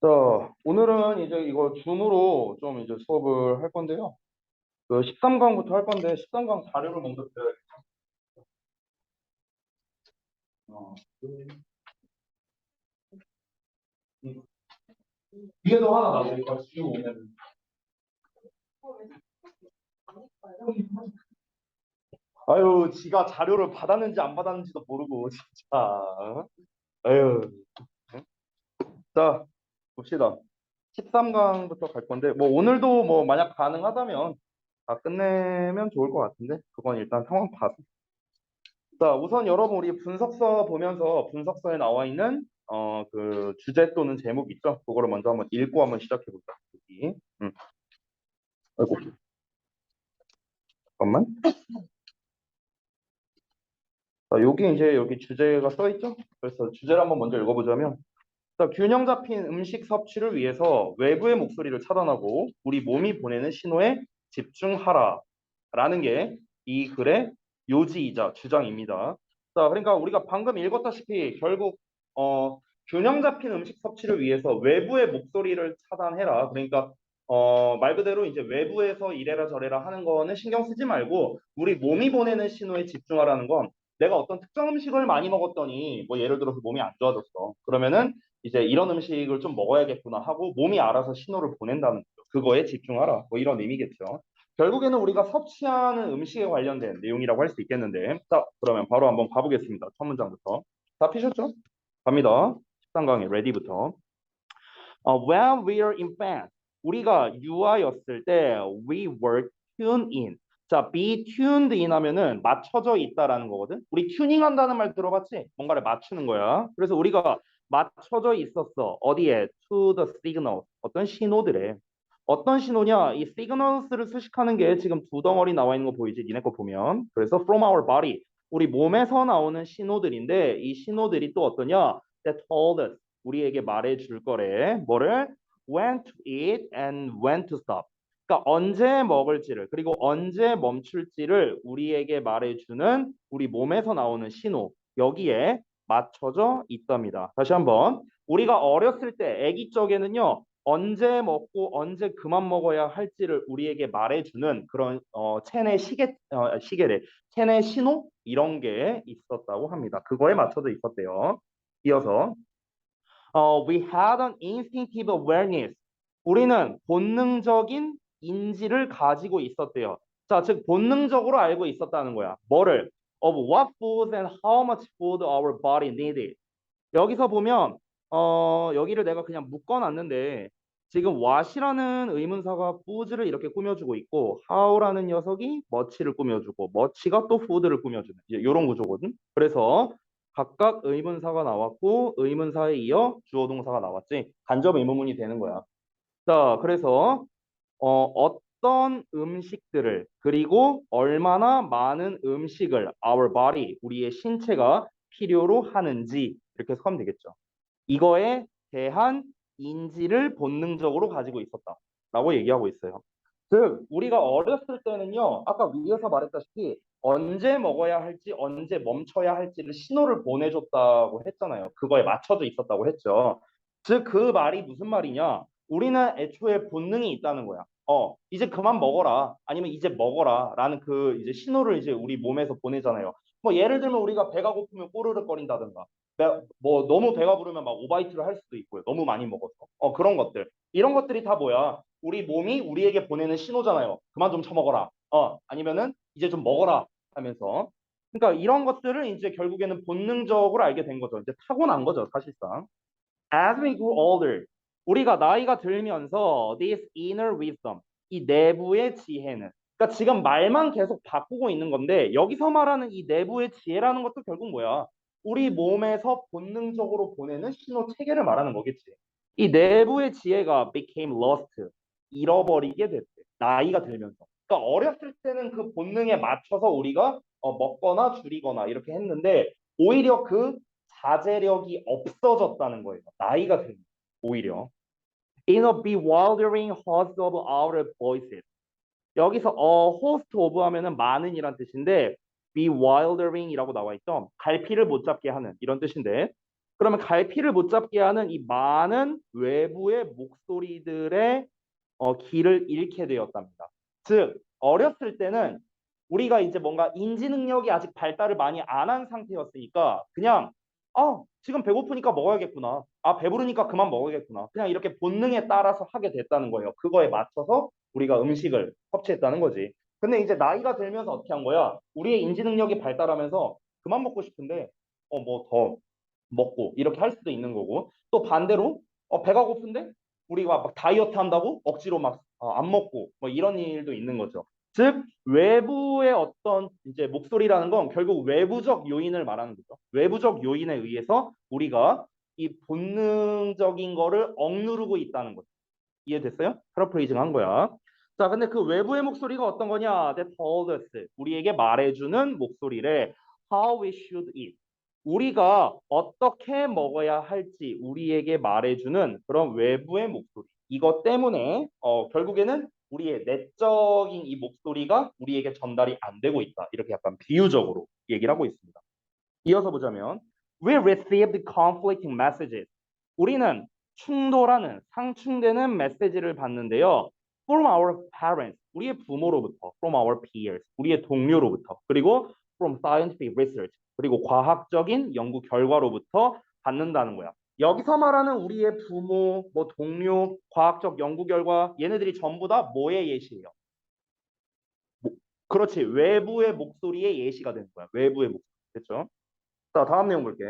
자, 오늘은 이제 이거 줌으로 좀 이제 수업을 할 건데요. 그 13강부터 할 건데 13강 자료를 먼저 드려야겠죠. 어, 이- 뒤에도 하나 놔드릴까? 지금 오면. 아유, 지가 자료를 받았는지 안 받았는지도 모르고 진짜. 아유. 자, 봅시다. 13강부터 갈 건데 뭐 오늘도 뭐 만약 가능하다면 다 끝내면 좋을 것 같은데 그건 일단 상황 봐서. 자, 우선 여러분 우리 분석서 보면서 분석서에 나와 있는 그 주제 또는 제목 있죠? 그거를 먼저 한번 읽고 한번 시작해 보자. 여기. 아이고, 잠깐만. 자, 여기 이제 여기 주제가 써 있죠? 그래서 주제를 한번 먼저 읽어보자면, 자, 균형 잡힌 음식 섭취를 위해서 외부의 목소리를 차단하고 우리 몸이 보내는 신호에 집중하라. 라는 게 이 글의 요지이자 주장입니다. 자, 그러니까 우리가 방금 읽었다시피 결국 균형 잡힌 음식 섭취를 위해서 외부의 목소리를 차단해라. 그러니까 말 그대로 이제 외부에서 이래라 저래라 하는 거는 신경 쓰지 말고 우리 몸이 보내는 신호에 집중하라는 건 내가 어떤 특정 음식을 많이 먹었더니 뭐 예를 들어서 몸이 안 좋아졌어. 그러면은 이제 이런 음식을 좀 먹어야겠구나 하고 몸이 알아서 신호를 보낸다는 거죠. 그거에 집중하라. 뭐 이런 의미겠죠. 결국에는 우리가 섭취하는 음식에 관련된 내용이라고 할 수 있겠는데, 자, 그러면 바로 한번 가보겠습니다. 첫 문장부터. 다 피셨죠? 갑니다. 13강의 레디부터. When we are infant, 우리가 유아였을 때 we were tuned in. 자, be tuned in 하면은 맞춰져 있다라는 거거든. 우리 튜닝 한다는 말 들어봤지? 뭔가를 맞추는 거야. 그래서 우리가 맞춰져 있었어. 어디에? To the signal. 어떤 신호들에. 어떤 신호냐? 이 signals를 수식하는 게 지금 두 덩어리 나와 있는 거 보이지? 니네 거 보면. 그래서 from our body. 우리 몸에서 나오는 신호들인데 이 신호들이 또 어떠냐? That told us. 우리에게 말해 줄 거래. 뭐를? When to eat and when to stop. 그러니까 언제 먹을지를 그리고 언제 멈출지를 우리에게 말해주는 우리 몸에서 나오는 신호 여기에 맞춰져 있답니다. 다시 한번 우리가 어렸을 때 아기 쪽에는요 언제 먹고 언제 그만 먹어야 할지를 우리에게 말해주는 그런 체내 시계래 체내 신호 이런 게 있었다고 합니다. 그거에 맞춰져 있었대요. 이어서 we had an instinctive awareness. 우리는 본능적인 인지를 가지고 있었대요. 자, 즉 본능적으로 알고 있었다는 거야. 뭐를? Of what food and how much food our body needed. 여기서 보면 여기를 내가 그냥 묶어놨는데 지금 what이라는 의문사가 foods를 이렇게 꾸며주고 있고 how라는 녀석이 much를 꾸며주고 much가 또 food를 꾸며주는 이런 구조거든. 그래서 각각 의문사가 나왔고 의문사에 이어 주어 동사가 나왔지. 간접 의문문이 되는 거야. 자, 그래서 어떤 음식들을 그리고 얼마나 많은 음식을 our body 우리의 신체가 필요로 하는지 이렇게 해석하면 되겠죠. 이거에 대한 인지를 본능적으로 가지고 있었다라고 얘기하고 있어요. 즉 우리가 어렸을 때는요, 아까 위에서 말했다시피 언제 먹어야 할지 언제 멈춰야 할지를 신호를 보내줬다고 했잖아요. 그거에 맞춰져 있었다고 했죠. 즉 그 말이 무슨 말이냐? 우리는 애초에 본능이 있다는 거야. 이제 그만 먹어라. 아니면 이제 먹어라라는 그 이제 신호를 이제 우리 몸에서 보내잖아요. 뭐 예를 들면 우리가 배가 고프면 꼬르륵거린다든가 뭐 너무 배가 부르면 막 오바이트를 할 수도 있고요. 너무 많이 먹어서. 그런 것들. 이런 것들이 다 뭐야? 우리 몸이 우리에게 보내는 신호잖아요. 그만 좀 처먹어라. 아니면은 이제 좀 먹어라 하면서. 그러니까 이런 것들을 이제 결국에는 본능적으로 알게 된 거죠. 이제 타고난 거죠, 사실상. As we grew older, 우리가 나이가 들면서 this inner wisdom, 이 내부의 지혜는 그러니까 지금 말만 계속 바꾸고 있는 건데 여기서 말하는 이 내부의 지혜라는 것도 결국 뭐야? 우리 몸에서 본능적으로 보내는 신호 체계를 말하는 거겠지. 이 내부의 지혜가 became lost, 잃어버리게 됐대. 나이가 들면서. 그러니까 어렸을 때는 그 본능에 맞춰서 우리가 먹거나 줄이거나 이렇게 했는데 오히려 그 자제력이 없어졌다는 거예요. 나이가 들면 오히려. In a bewildering host of our voices. 여기서 host of 하면은 많은이란 뜻인데 bewildering이라고 나와 있죠. 갈피를 못 잡게 하는 이런 뜻인데 그러면 갈피를 못 잡게 하는 이 많은 외부의 목소리들의 길을 잃게 되었답니다. 즉, 어렸을 때는 우리가 이제 뭔가 인지 능력이 아직 발달을 많이 안 한 상태였으니까 그냥 지금 배고프니까 먹어야겠구나. 배부르니까 그만 먹어야겠구나. 그냥 이렇게 본능에 따라서 하게 됐다는 거예요. 그거에 맞춰서 우리가 음식을 섭취했다는 거지. 근데 이제 나이가 들면서 어떻게 한 거야? 우리의 인지 능력이 발달하면서 그만 먹고 싶은데 뭐 더 먹고 이렇게 할 수도 있는 거고 또 반대로 배가 고픈데 우리가 막 다이어트 한다고 억지로 막 안 먹고 뭐 이런 일도 있는 거죠. 즉 외부의 어떤 이제 목소리라는 건 결국 외부적 요인을 말하는 거죠. 외부적 요인에 의해서 우리가 이 본능적인 거를 억누르고 있다는 거죠. 이해됐어요? 패러프레이징 한 거야. 자, 근데 그 외부의 목소리가 어떤 거냐? That told us. 우리에게 말해주는 목소리래. How we should eat. 우리가 어떻게 먹어야 할지 우리에게 말해주는 그런 외부의 목소리. 이것 때문에 결국에는 우리의 내적인 이 목소리가 우리에게 전달이 안 되고 있다. 이렇게 약간 비유적으로 얘기를 하고 있습니다. 이어서 보자면 We received conflicting messages. 우리는 충돌하는 상충되는 메시지를 받는데요. From our parents, 우리의 부모로부터, from our peers, 우리의 동료로부터, 그리고 from scientific research, 그리고 과학적인 연구 결과로부터 받는다는 거야. 여기서 말하는 우리의 부모, 뭐 동료, 과학적 연구 결과, 얘네들이 전부 다 뭐의 예시예요? 그렇지, 외부의 목소리의 예시가 되는 거야. 외부의 목소리, 그렇죠? 자, 다음 내용 볼게.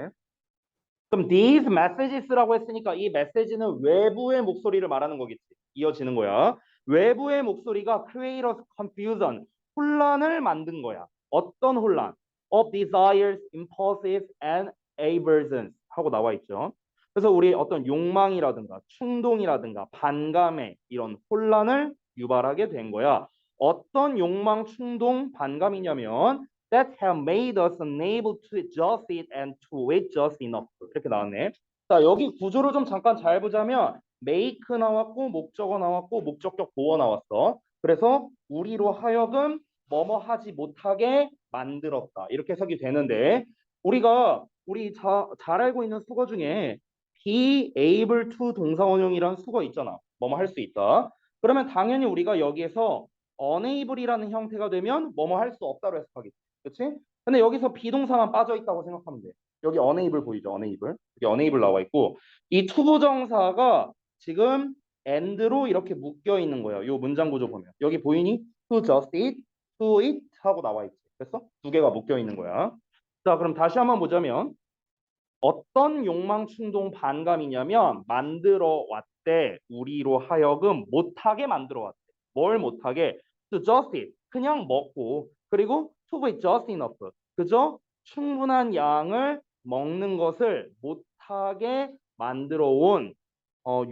그럼 these messages라고 했으니까 이 메시지는 외부의 목소리를 말하는 거겠지. 이어지는 거야. 외부의 목소리가 create a confusion, 혼란을 만든 거야. 어떤 혼란? Of desires, impulses, and aversions 하고 나와 있죠. 그래서 우리 어떤 욕망이라든가 충동이라든가 반감에 이런 혼란을 유발하게 된 거야. 어떤 욕망, 충동, 반감이냐면 that have made us unable to adjust it and to wait just enough. 이렇게 나왔네. 자, 여기 구조를 좀 잠깐 잘 보자면 make 나왔고 목적어 나왔고 목적격 보어 나왔어. 그래서 우리로 하여금 뭐뭐 하지 못하게 만들었다. 이렇게 해석이 되는데 우리 잘 알고 있는 수거 중에 be able to 동사 원형이라는 수거 있잖아. 뭐뭐 할 수 있다. 그러면 당연히 우리가 여기에서 unable이라는 형태가 되면 뭐뭐 할 수 없다로 해석하겠지. 그렇지? 근데 여기서 비동사만 빠져 있다고 생각하면 돼. 여기 unable 보이죠? unable. 여기 unable 나와 있고 이 투부정사가 지금 and로 이렇게 묶여 있는 거예요. 이 문장 구조 보면. 여기 보이니? to just eat, to eat 하고 나와 있지. 됐어? 두 개가 묶여 있는 거야. 자, 그럼 다시 한번 보자면 어떤 욕망, 충동, 반감이냐면 만들어 왔대. 우리로 하여금 못하게 만들어 왔대. 뭘 못하게? To just eat. 그냥 먹고 그리고 to be just enough. 그죠? 충분한 양을 먹는 것을 못하게 만들어 온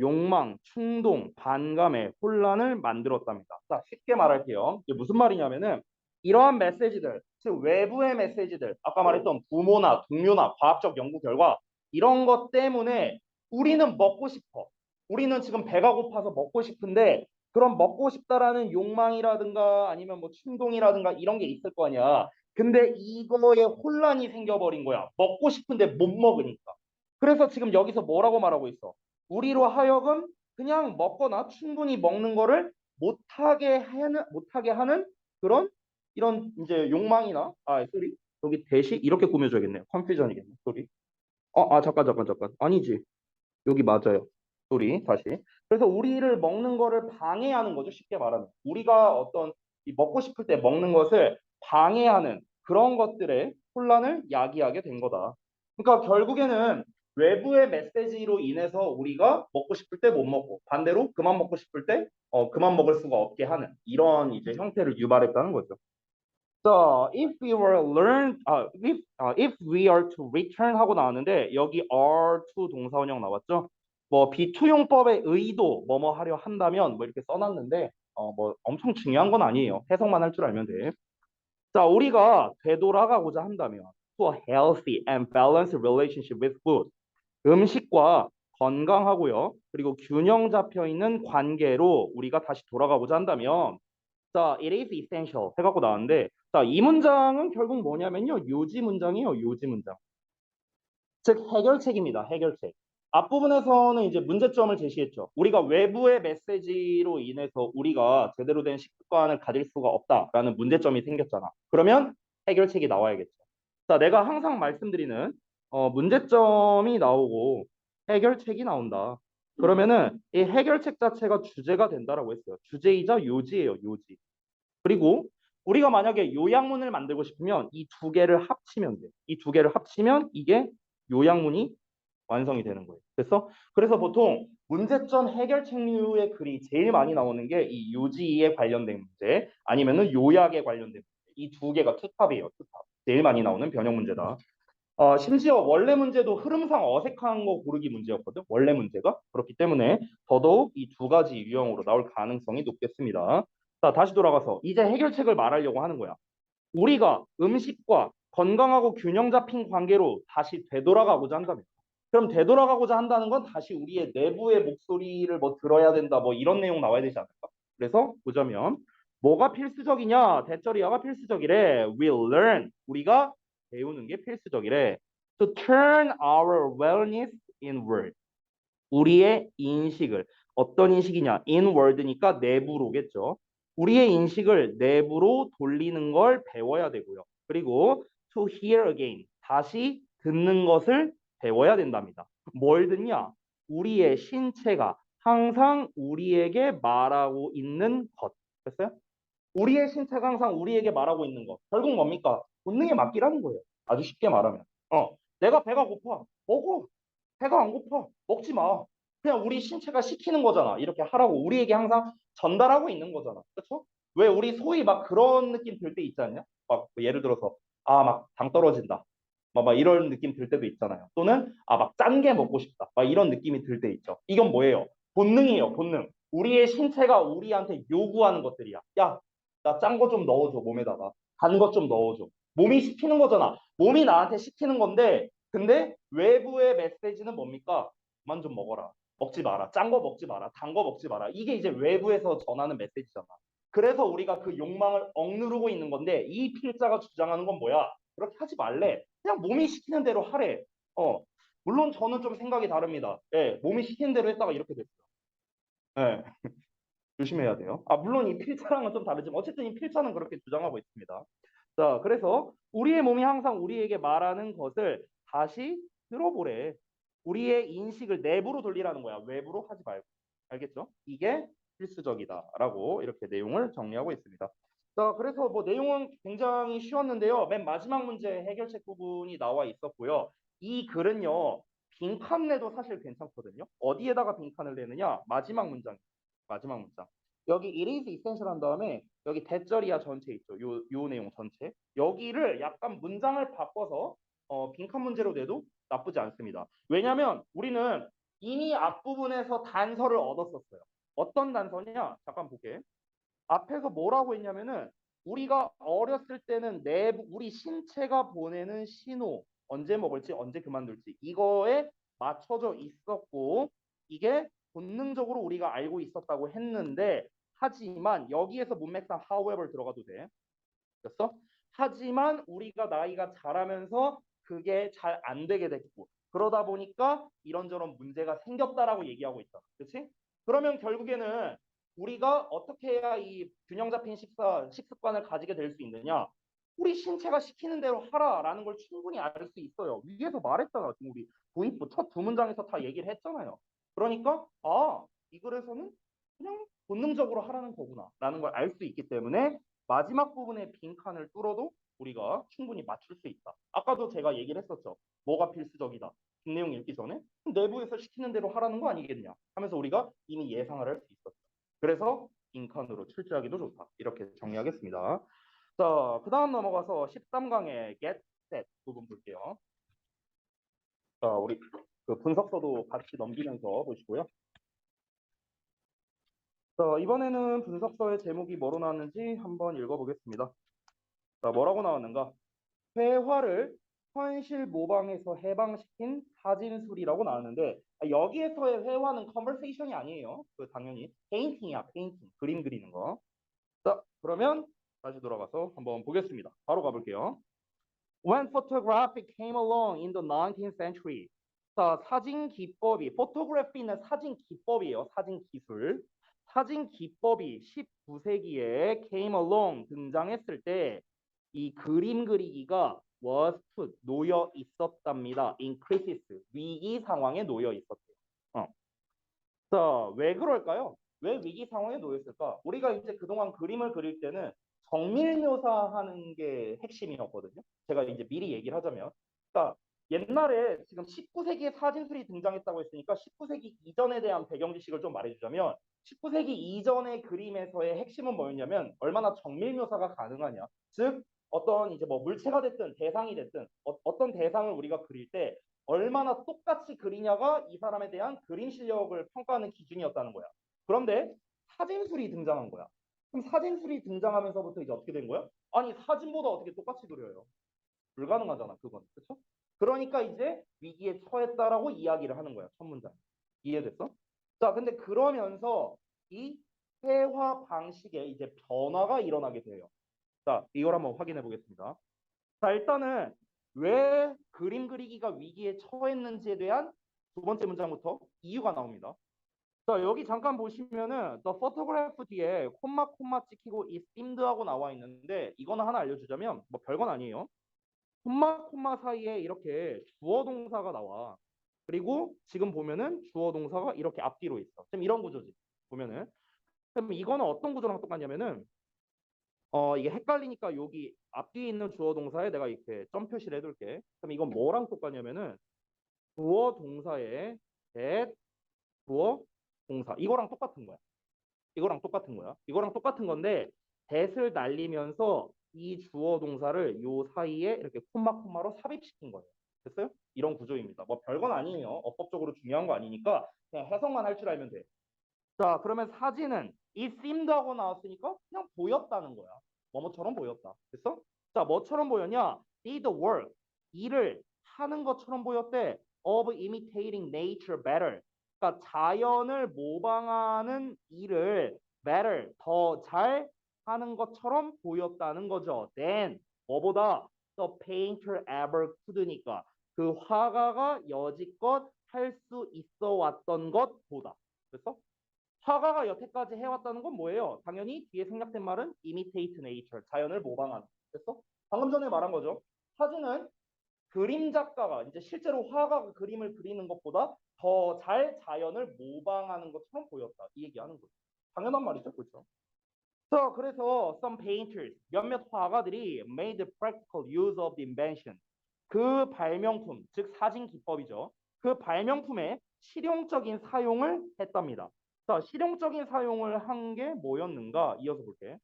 욕망, 충동, 반감의 혼란을 만들었답니다. 자, 쉽게 말할게요. 이게 무슨 말이냐면은 이러한 메시지들, 즉 외부의 메시지들, 아까 말했던 부모나 동료나 과학적 연구 결과 이런 것 때문에 우리는 먹고 싶어. 우리는 지금 배가 고파서 먹고 싶은데 그런 먹고 싶다라는 욕망이라든가 아니면 뭐 충동이라든가 이런 게 있을 거 아니야. 근데 이거에 혼란이 생겨버린 거야. 먹고 싶은데 못 먹으니까. 그래서 지금 여기서 뭐라고 말하고 있어? 우리로 하여금 그냥 먹거나 충분히 먹는 거를 못하게 하는 그런 이런 이제 욕망이나 소리 여기 대시 이렇게 꾸며줘야겠네요. 컨퓨전이겠네. 소리. 잠깐. 아니지. 여기 맞아요. 소리 다시. 그래서 우리를 먹는 거를 방해하는 거죠. 쉽게 말하면. 우리가 어떤 이 먹고 싶을 때 먹는 것을 방해하는 그런 것들의 혼란을 야기하게 된 거다. 그러니까 결국에는 외부의 메시지로 인해서 우리가 먹고 싶을 때 못 먹고 반대로 그만 먹고 싶을 때 그만 먹을 수가 없게 하는 이런 이제 형태를 유발했다는 거죠. So if we are to return 하고 나왔는데 여기 are to 동사원형 나왔죠? 뭐 비투용법의 의도 뭐뭐 하려 한다면 뭐 이렇게 써놨는데 뭐 엄청 중요한 건 아니에요. 해석만 할 줄 알면 돼. 자, 우리가 되돌아가고자 한다면 to a healthy and balanced relationship with food. 음식과 건강하고요. 그리고 균형 잡혀 있는 관계로 우리가 다시 돌아가고자 한다면 자, it is essential 해갖고 나왔는데 자, 이 문장은 결국 뭐냐면요. 요지 문장이에요. 요지 문장. 즉 해결책입니다. 해결책. 앞부분에서는 이제 문제점을 제시했죠. 우리가 외부의 메시지로 인해서 우리가 제대로 된 식습관을 가질 수가 없다라는 문제점이 생겼잖아. 그러면 해결책이 나와야겠죠. 자, 내가 항상 말씀드리는 문제점이 나오고 해결책이 나온다. 그러면은 이 해결책 자체가 주제가 된다라고 했어요. 주제이자 요지예요, 요지. 그리고 우리가 만약에 요약문을 만들고 싶으면 이 두 개를 합치면 돼. 이 두 개를 합치면 이게 요약문이 완성이 되는 거예요. 그래서 보통 문제점 해결책류의 글이 제일 많이 나오는 게 이 요지에 관련된 문제 아니면은 요약에 관련된 문제. 이 두 개가 투탑이에요. 투탑. 제일 많이 나오는 변형 문제다. 심지어 원래 문제도 흐름상 어색한 거 고르기 문제였거든. 원래 문제가. 그렇기 때문에 더더욱 이 두 가지 유형으로 나올 가능성이 높겠습니다. 자, 다시 돌아가서 이제 해결책을 말하려고 하는 거야. 우리가 음식과 건강하고 균형 잡힌 관계로 다시 되돌아가고자 한다면. 그럼 되돌아가고자 한다는 건 다시 우리의 내부의 목소리를 뭐 들어야 된다, 뭐 이런 내용 나와야 되지 않을까? 그래서 보자면 뭐가 필수적이냐? 대절이야가 필수적이래. We learn. 우리가 배우는 게 필수적이래. To turn our wellness inward. 우리의 인식을 어떤 인식이냐? inward니까 내부로겠죠. 우리의 인식을 내부로 돌리는 걸 배워야 되고요. 그리고 to hear again. 다시 듣는 것을 배워야 된답니다. 뭘 듣냐? 우리의 신체가 항상 우리에게 말하고 있는 것. 됐어요? 우리의 신체가 항상 우리에게 말하고 있는 것. 결국 뭡니까? 본능에 맡기라는 거예요. 아주 쉽게 말하면. 내가 배가 고파. 먹어. 배가 안 고파. 먹지 마. 그냥 우리 신체가 시키는 거잖아. 이렇게 하라고 우리에게 항상 전달하고 있는 거잖아. 그렇죠? 왜 우리 소위 막 그런 느낌 들 때 있지 않냐? 막 예를 들어서 막 당 떨어진다. 막 이런 느낌 들 때도 있잖아요. 또는 막 짠 게 먹고 싶다. 막 이런 느낌이 들 때 있죠. 이건 뭐예요? 본능이에요. 본능. 우리의 신체가 우리한테 요구하는 것들이야. 야, 나 짠 거 좀 넣어줘 몸에다가. 단 것 좀 넣어줘. 몸이 시키는 거잖아. 몸이 나한테 시키는 건데 근데 외부의 메시지는 뭡니까? 그만 좀 먹어라. 먹지 마라. 짠 거 먹지 마라. 단 거 먹지 마라. 이게 이제 외부에서 전하는 메시지잖아. 그래서 우리가 그 욕망을 억누르고 있는 건데 이 필자가 주장하는 건 뭐야? 그렇게 하지 말래. 그냥 몸이 시키는 대로 하래. 어. 물론 저는 좀 생각이 다릅니다. 예, 몸이 시키는 대로 했다가 이렇게 됐어요. 예, 조심해야 돼요. 물론 이 필자랑은 좀 다르지만 어쨌든 이 필자는 그렇게 주장하고 있습니다. 자, 그래서 우리의 몸이 항상 우리에게 말하는 것을 다시 들어보래. 우리의 인식을 내부로 돌리라는 거야. 외부로 하지 말고. 알겠죠? 이게 필수적이다라고 이렇게 내용을 정리하고 있습니다. 자, 그래서 뭐 내용은 굉장히 쉬웠는데요. 맨 마지막 문제 해결책 부분이 나와 있었고요. 이 글은요. 빈칸 내도 사실 괜찮거든요. 어디에다가 빈칸을 내느냐? 마지막 문장. 마지막 문장. 여기 it is essential 한 다음에 여기 대절이야 전체 있죠. 요 내용 전체. 여기를 약간 문장을 바꿔서 빈칸 문제로 내도 나쁘지 않습니다. 왜냐하면 우리는 이미 앞부분에서 단서를 얻었었어요. 어떤 단서냐? 잠깐 볼게. 앞에서 뭐라고 했냐면은 우리가 어렸을 때는 내부 우리 신체가 보내는 신호 언제 먹을지 언제 그만둘지 이거에 맞춰져 있었고 이게 본능적으로 우리가 알고 있었다고 했는데 하지만 여기에서 문맥상 however 들어가도 돼. 됐어? 하지만 우리가 나이가 자라면서 그게 잘 안 되게 됐고 그러다 보니까 이런저런 문제가 생겼다라고 얘기하고 있다. 그렇지? 그러면 결국에는 우리가 어떻게 해야 이 균형 잡힌 식습관을 가지게 될 수 있느냐? 우리 신체가 시키는 대로 하라라는 걸 충분히 알 수 있어요. 위에서 말했잖아. 지금 우리 도입부 첫 두 문장에서 다 얘기를 했잖아요. 그러니까 이 글에서는 그냥 본능적으로 하라는 거구나라는 걸 알 수 있기 때문에 마지막 부분에 빈칸을 뚫어도 우리가 충분히 맞출 수 있다. 아까도 제가 얘기를 했었죠. 뭐가 필수적이다. 뒷내용 읽기 전에 내부에서 시키는 대로 하라는 거 아니겠냐 하면서 우리가 이미 예상을 할 수 있었죠. 그래서 빈칸으로 출제하기도 좋다. 이렇게 정리하겠습니다. 자, 그 다음 넘어가서 13강의 get set 부분 볼게요. 자, 우리 그 분석서도 같이 넘기면서 보시고요. 자, 이번에는 분석서의 제목이 뭐로 나왔는지 한번 읽어보겠습니다. 자, 뭐라고 나왔는가? 회화를 현실 모방에서 해방시킨 사진술이라고 나왔는데 여기에서의 회화는 컨버세이션이 아니에요. 그 당연히 페인팅이야, 페인팅. 그림 그리는 거. 자, 그러면 다시 돌아가서 한번 보겠습니다. 바로 가볼게요. When photography came along in the 19th century. 자, 사진 기법이, photography는 사진 기법이에요. 사진 기술. 사진 기법이 19세기에 came along 등장했을 때 이 그림 그리기가 was put 놓여 있었답니다. in crisis 위기 상황에 놓여 있었대요. 자, 왜 그럴까요? 왜 위기 상황에 놓였을까? 우리가 이제 그동안 그림을 그릴 때는 정밀 묘사하는 게 핵심이었거든요. 제가 이제 미리 얘기를 하자면. 그러니까 옛날에 지금 19세기에 사진술이 등장했다고 했으니까 19세기 이전에 대한 배경 지식을 좀 말해주자면 19세기 이전의 그림에서의 핵심은 뭐였냐면 얼마나 정밀 묘사가 가능하냐. 즉 어떤 이제 뭐 물체가 됐든 대상이 됐든 어떤 대상을 우리가 그릴 때 얼마나 똑같이 그리냐가 이 사람에 대한 그림 실력을 평가하는 기준이었다는 거야. 그런데 사진술이 등장한 거야. 그럼 사진술이 등장하면서부터 이제 어떻게 된 거야? 아니 사진보다 어떻게 똑같이 그려요? 불가능하잖아 그건. 그렇죠? 그러니까 이제 위기에 처했다라고 이야기를 하는 거야. 첫 문장. 이해됐어? 자, 근데 그러면서 이 회화 방식에 이제 변화가 일어나게 돼요. 자, 이걸 한번 확인해 보겠습니다. 자, 일단은 왜 그림 그리기가 위기에 처했는지에 대한 두 번째 문장부터 이유가 나옵니다. 자, 여기 잠깐 보시면은 the photograph 뒤에 콤마 찍히고 is themed 하고 나와 있는데 이거는 하나 알려주자면 뭐 별건 아니에요. 콤마 사이에 이렇게 주어 동사가 나와. 그리고 지금 보면은 주어 동사가 이렇게 앞뒤로 있어. 지금 이런 구조지. 보면은. 그럼 이거는 어떤 구조랑 똑같냐면은 이게 헷갈리니까 여기 앞뒤에 있는 주어 동사에 내가 이렇게 점 표시를 해둘게. 그럼 이건 뭐랑 똑같냐면은 주어 동사에 that 주어 동사 이거랑 똑같은 거야. 이거랑 똑같은 거야. 이거랑 똑같은 건데 that을 날리면서 이 주어 동사를 요 사이에 이렇게 콤마로 삽입시킨 거예요. 됐어요? 이런 구조입니다. 뭐 별건 아니에요. 어법적으로 중요한 거 아니니까 그냥 해석만 할 줄 알면 돼. 자, 그러면 사진은 이 seemed 하고 나왔으니까 그냥 보였다는 거야. 뭐뭐처럼 보였다. 됐어? 자, 뭐처럼 보였냐? did work. 일을 하는 것처럼 보였대. of imitating nature better. 그러니까 자연을 모방하는 일을 better, 더 잘 하는 것처럼 보였다는 거죠. then, 뭐보다 the painter ever could니까 그 화가가 여지껏 할 수 있어 왔던 것보다. 됐어? 화가가 여태까지 해왔다는 건 뭐예요? 당연히 뒤에 생략된 말은 imitate nature, 자연을 모방하는. 됐어? 방금 전에 말한 거죠. 사진은 그림 작가가 이제 실제로 화가가 그림을 그리는 것보다 더 잘 자연을 모방하는 것처럼 보였다. 이 얘기하는 거죠. 당연한 말이죠, 그렇죠? 자, 그래서 some painters, 몇몇 화가들이 made practical use of the invention. 그 발명품, 즉 사진 기법이죠. 그 발명품의 실용적인 사용을 했답니다. 자, 실용적인 사용을 한 게 뭐였는가? 이어서 볼게.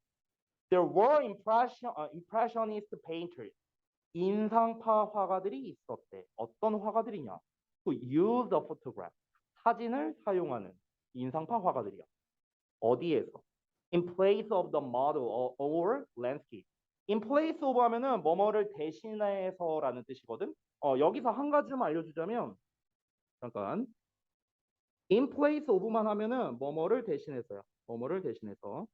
There were impressionist painters. 인상파 화가들이 있었대. 어떤 화가들이냐? To use the photograph. 사진을 사용하는 인상파 화가들이야. 어디에서? In place of the model or landscape. In place of 하면은 뭐뭐를 대신해서라는 뜻이거든. 여기서 한 가지 좀 알려주자면 잠깐. In place of만 하면은 뭐뭐를 대신해서요. 뭐뭐를 대신해서.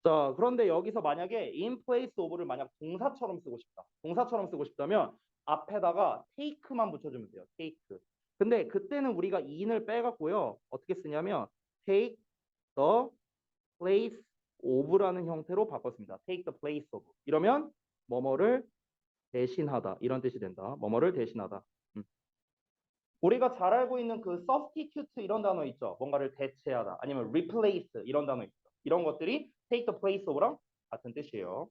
자, 그런데 여기서 만약에 in place of를 만약 동사처럼 쓰고 싶다. 동사처럼 쓰고 싶다면 앞에다가 take만 붙여주면 돼요. take. 근데 그때는 우리가 in을 빼갖고요. 어떻게 쓰냐면 take the place of라는 형태로 바꿨습니다. take the place of. 이러면 뭐뭐를 대신하다. 이런 뜻이 된다. 뭐뭐를 대신하다. 우리가 잘 알고 있는 그 substitute 이런 단어 있죠. 뭔가를 대체하다. 아니면 replace 이런 단어 있죠. 이런 것들이 take the place of랑 같은 뜻이에요.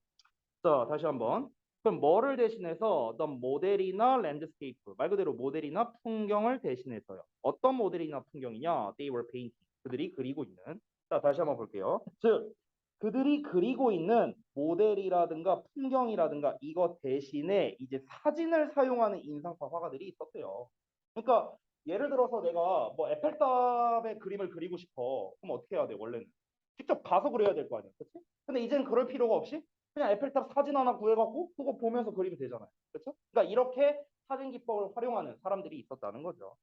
자, 다시 한번. 그럼 뭐를 대신해서 어떤 모델이나 랜드스케이프, 말 그대로 모델이나 풍경을 대신해서요. 어떤 모델이나 풍경이냐? They were painting. 그들이 그리고 있는. 자, 다시 한번 볼게요. 즉, 그들이 그리고 있는 모델이라든가 풍경이라든가 이것 대신에 이제 사진을 사용하는 인상파 화가들이 있었대요. 그러니까 예를 들어서 내가 뭐 에펠탑의 그림을 그리고 싶어. 그럼 어떻게 해야 돼, 원래는? 직접 가서 그려야 될 거 아니야. 그렇지? 근데 이제는 그럴 필요가 없이 그냥 에펠탑 사진 하나 구해갖고 그거 보면서 그리면 되잖아요. 그렇죠? 그러니까 이렇게 사진 기법을 활용하는 사람들이 있었다는 거죠.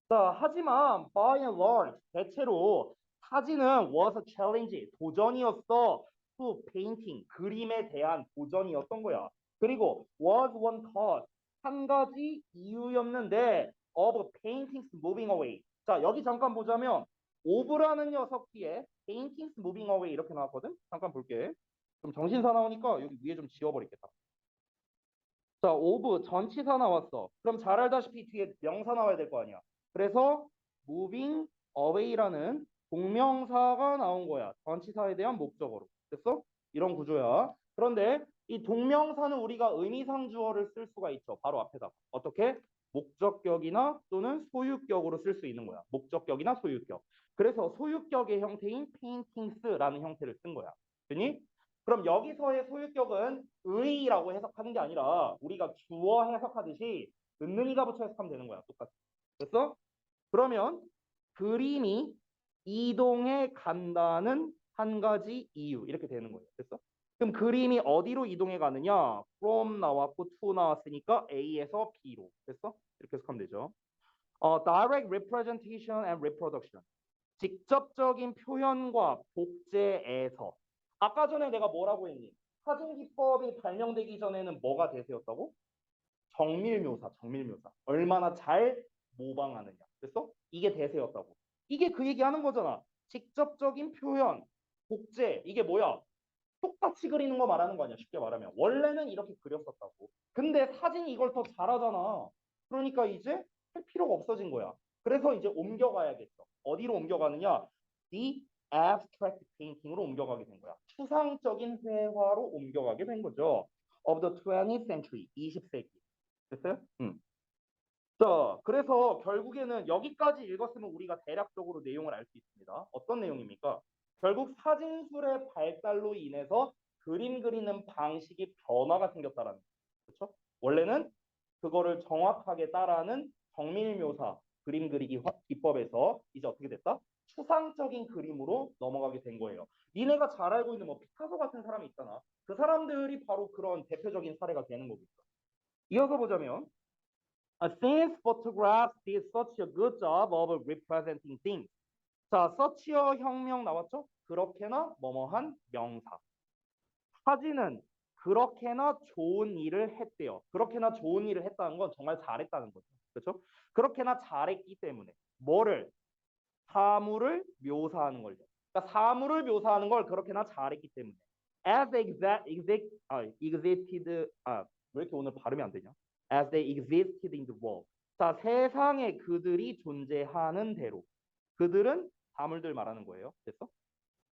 자, 하지만 by and large 대체로 사진은 was a challenge 도전이었어. to painting 그림에 대한 도전이었던 거야. 그리고 was one cause. 한 가지 이유였는데 of paintings moving away. 자, 여기 잠깐 보자면 of라는 녀석 뒤에 paintings moving away 이렇게 나왔거든. 잠깐 볼게. 좀 정신사 나오니까 여기 위에 좀 지워버리겠다. 자, of 전치사 나왔어. 그럼 잘 알다시피 뒤에 명사 나와야 될 거 아니야. 그래서 moving away라는 동명사가 나온 거야. 전치사에 대한 목적어로. 됐어? 이런 구조야. 그런데 이 동명사는 우리가 의미상 주어를 쓸 수가 있죠. 바로 앞에다가. 어떻게? 목적격이나 또는 소유격으로 쓸 수 있는 거야. 목적격이나 소유격. 그래서 소유격의 형태인 paintings라는 형태를 쓴 거야. 됐니? 그럼 여기서의 소유격은 의라고 해석하는 게 아니라 우리가 주어 해석하듯이 은는이가 붙여 해석하면 되는 거야. 똑같이. 됐어? 그러면 그림이 이동해 간다는 한 가지 이유 이렇게 되는 거예요. 됐어? 그럼 그림이 어디로 이동해 가느냐? from 나왔고 to 나왔으니까 A에서 B로. 됐어? 이렇게 해석하면 되죠. direct representation and reproduction. 직접적인 표현과 복제에서. 아까 전에 내가 뭐라고 했니? 사진 기법이 발명되기 전에는 뭐가 대세였다고? 정밀묘사, 정밀묘사. 얼마나 잘 모방하느냐. 그래서 이게 대세였다고. 이게 그 얘기하는 거잖아. 직접적인 표현, 복제. 이게 뭐야? 똑같이 그리는 거 말하는 거 아니야. 쉽게 말하면. 원래는 이렇게 그렸었다고. 근데 사진이 이걸 더 잘하잖아. 그러니까 이제 할 필요가 없어진 거야. 그래서 이제 옮겨가야겠어. 어디로 옮겨가느냐? The abstract painting으로 옮겨가게 된 거야. 추상적인 회화로 옮겨가게 된 거죠. Of the 20th century, 20세기. 됐어요? 자, 그래서 결국에는 여기까지 읽었으면 우리가 대략적으로 내용을 알 수 있습니다. 어떤 내용입니까? 결국 사진술의 발달로 인해서 그림 그리는 방식이 변화가 생겼다라는 거죠. 그렇죠? 원래는 그거를 정확하게 따라하는 정밀묘사 그림 그리기 기법에서 이제 어떻게 됐다? 추상적인 그림으로 넘어가게 된 거예요. 니네가 잘 알고 있는 뭐 피카소 같은 사람이 있잖아. 그 사람들이 바로 그런 대표적인 사례가 되는 거겠죠. 이어서 보자면 Since photographs did such a good job of representing things. 자, such여 혁명 나왔죠? 그렇게나 뭐뭐한 명사. 사진은 그렇게나 좋은 일을 했대요. 그렇게나 좋은 일을 했다는 건 정말 잘했다는 거죠. 그렇죠? 그렇게나 잘했기 때문에 뭐를 사물을 묘사하는 걸요. 그러니까 사물을 묘사하는 걸 그렇게나 잘했기 때문에 existed 왜 이렇게 오늘 발음이 안 되냐? As they existed in the world. 자, 세상에 그들이 존재하는 대로. 그들은 사물들 말하는 거예요. 됐어?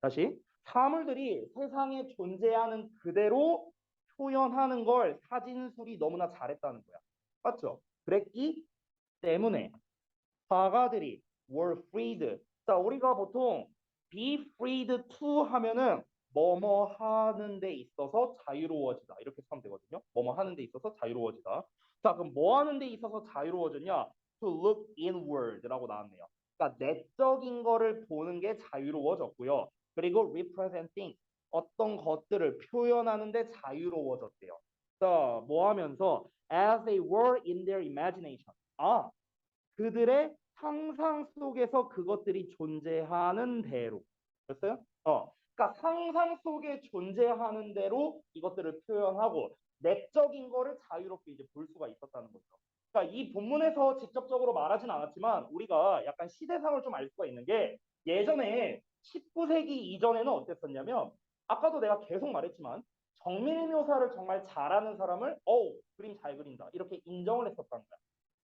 다시 사물들이 세상에 존재하는 그대로 표현하는 걸 사진술이 너무나 잘했다는 거야. 맞죠? 그랬기 때문에 화가들이 were freed. 자, 우리가 보통 be freed to 하면은 뭐뭐 하는 데 있어서 자유로워지다. 이렇게 하면 되거든요. 뭐뭐 하는 데 있어서 자유로워지다. 자, 그럼 뭐 하는 데 있어서 자유로워졌냐? To look inward라고 나왔네요. 그러니까 내적인 거를 보는 게 자유로워졌고요. 그리고 representing 어떤 것들을 표현하는 데 자유로워졌대요. 자, 뭐 하면서 as they were in their imagination. 그들의 상상 속에서 그것들이 존재하는 대로. 됐어요? 그러니까 상상 속에 존재하는 대로 이것들을 표현하고 내적인 거를 자유롭게 이제 볼 수가 있었다는 거죠. 그러니까 이 본문에서 직접적으로 말하진 않았지만 우리가 약간 시대상을 좀 알 수가 있는 게 예전에 19세기 이전에는 어땠었냐면 아까도 내가 계속 말했지만 정밀 묘사를 정말 잘하는 사람을 그림 잘 그린다 이렇게 인정을 했었다는 거야.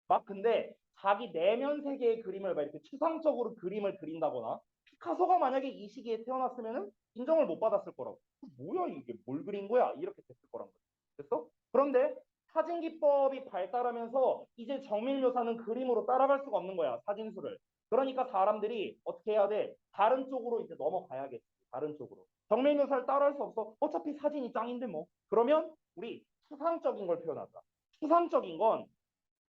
막 근데 자기 내면 세계의 그림을 막 이렇게 추상적으로 그림을 그린다거나 피카소가 만약에 이 시기에 태어났으면은 인정을 못 받았을 거라고. 뭐야 이게 뭘 그린 거야? 이렇게 됐을 거란 거죠. 됐어? 그런데 사진 기법이 발달하면서 이제 정밀 묘사는 그림으로 따라갈 수가 없는 거야. 사진술을. 그러니까 사람들이 어떻게 해야 돼? 다른 쪽으로 이제 넘어가야겠지. 다른 쪽으로. 정밀 묘사를 따라할 수 없어. 어차피 사진이 짱인데 뭐. 그러면 우리 추상적인 걸 표현하자. 추상적인 건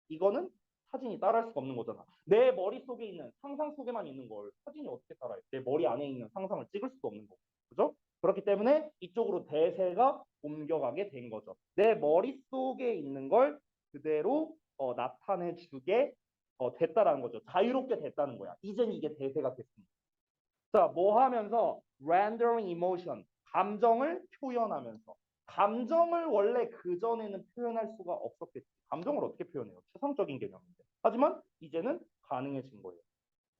이거는 사진이 따라할 수가 없는 거잖아. 내 머릿속에 있는 상상 속에만 있는 걸 사진이 어떻게 따라해? 내 머리 안에 있는 상상을 찍을 수도 없는 거고. 그죠? 그렇기 때문에 이쪽으로 대세가 옮겨가게 된 거죠. 내 머릿속에 있는 걸 그대로 나타내 주게 됐다라는 거죠. 자유롭게 됐다는 거야. 이젠 이게 대세가 됐습니다. 자, 뭐 하면서 rendering emotion, 감정을 표현하면서 감정을 원래 그전에는 표현할 수가 없었겠지. 감정을 어떻게 표현해요? 추상적인 개념인데. 하지만 이제는 가능해진 거예요.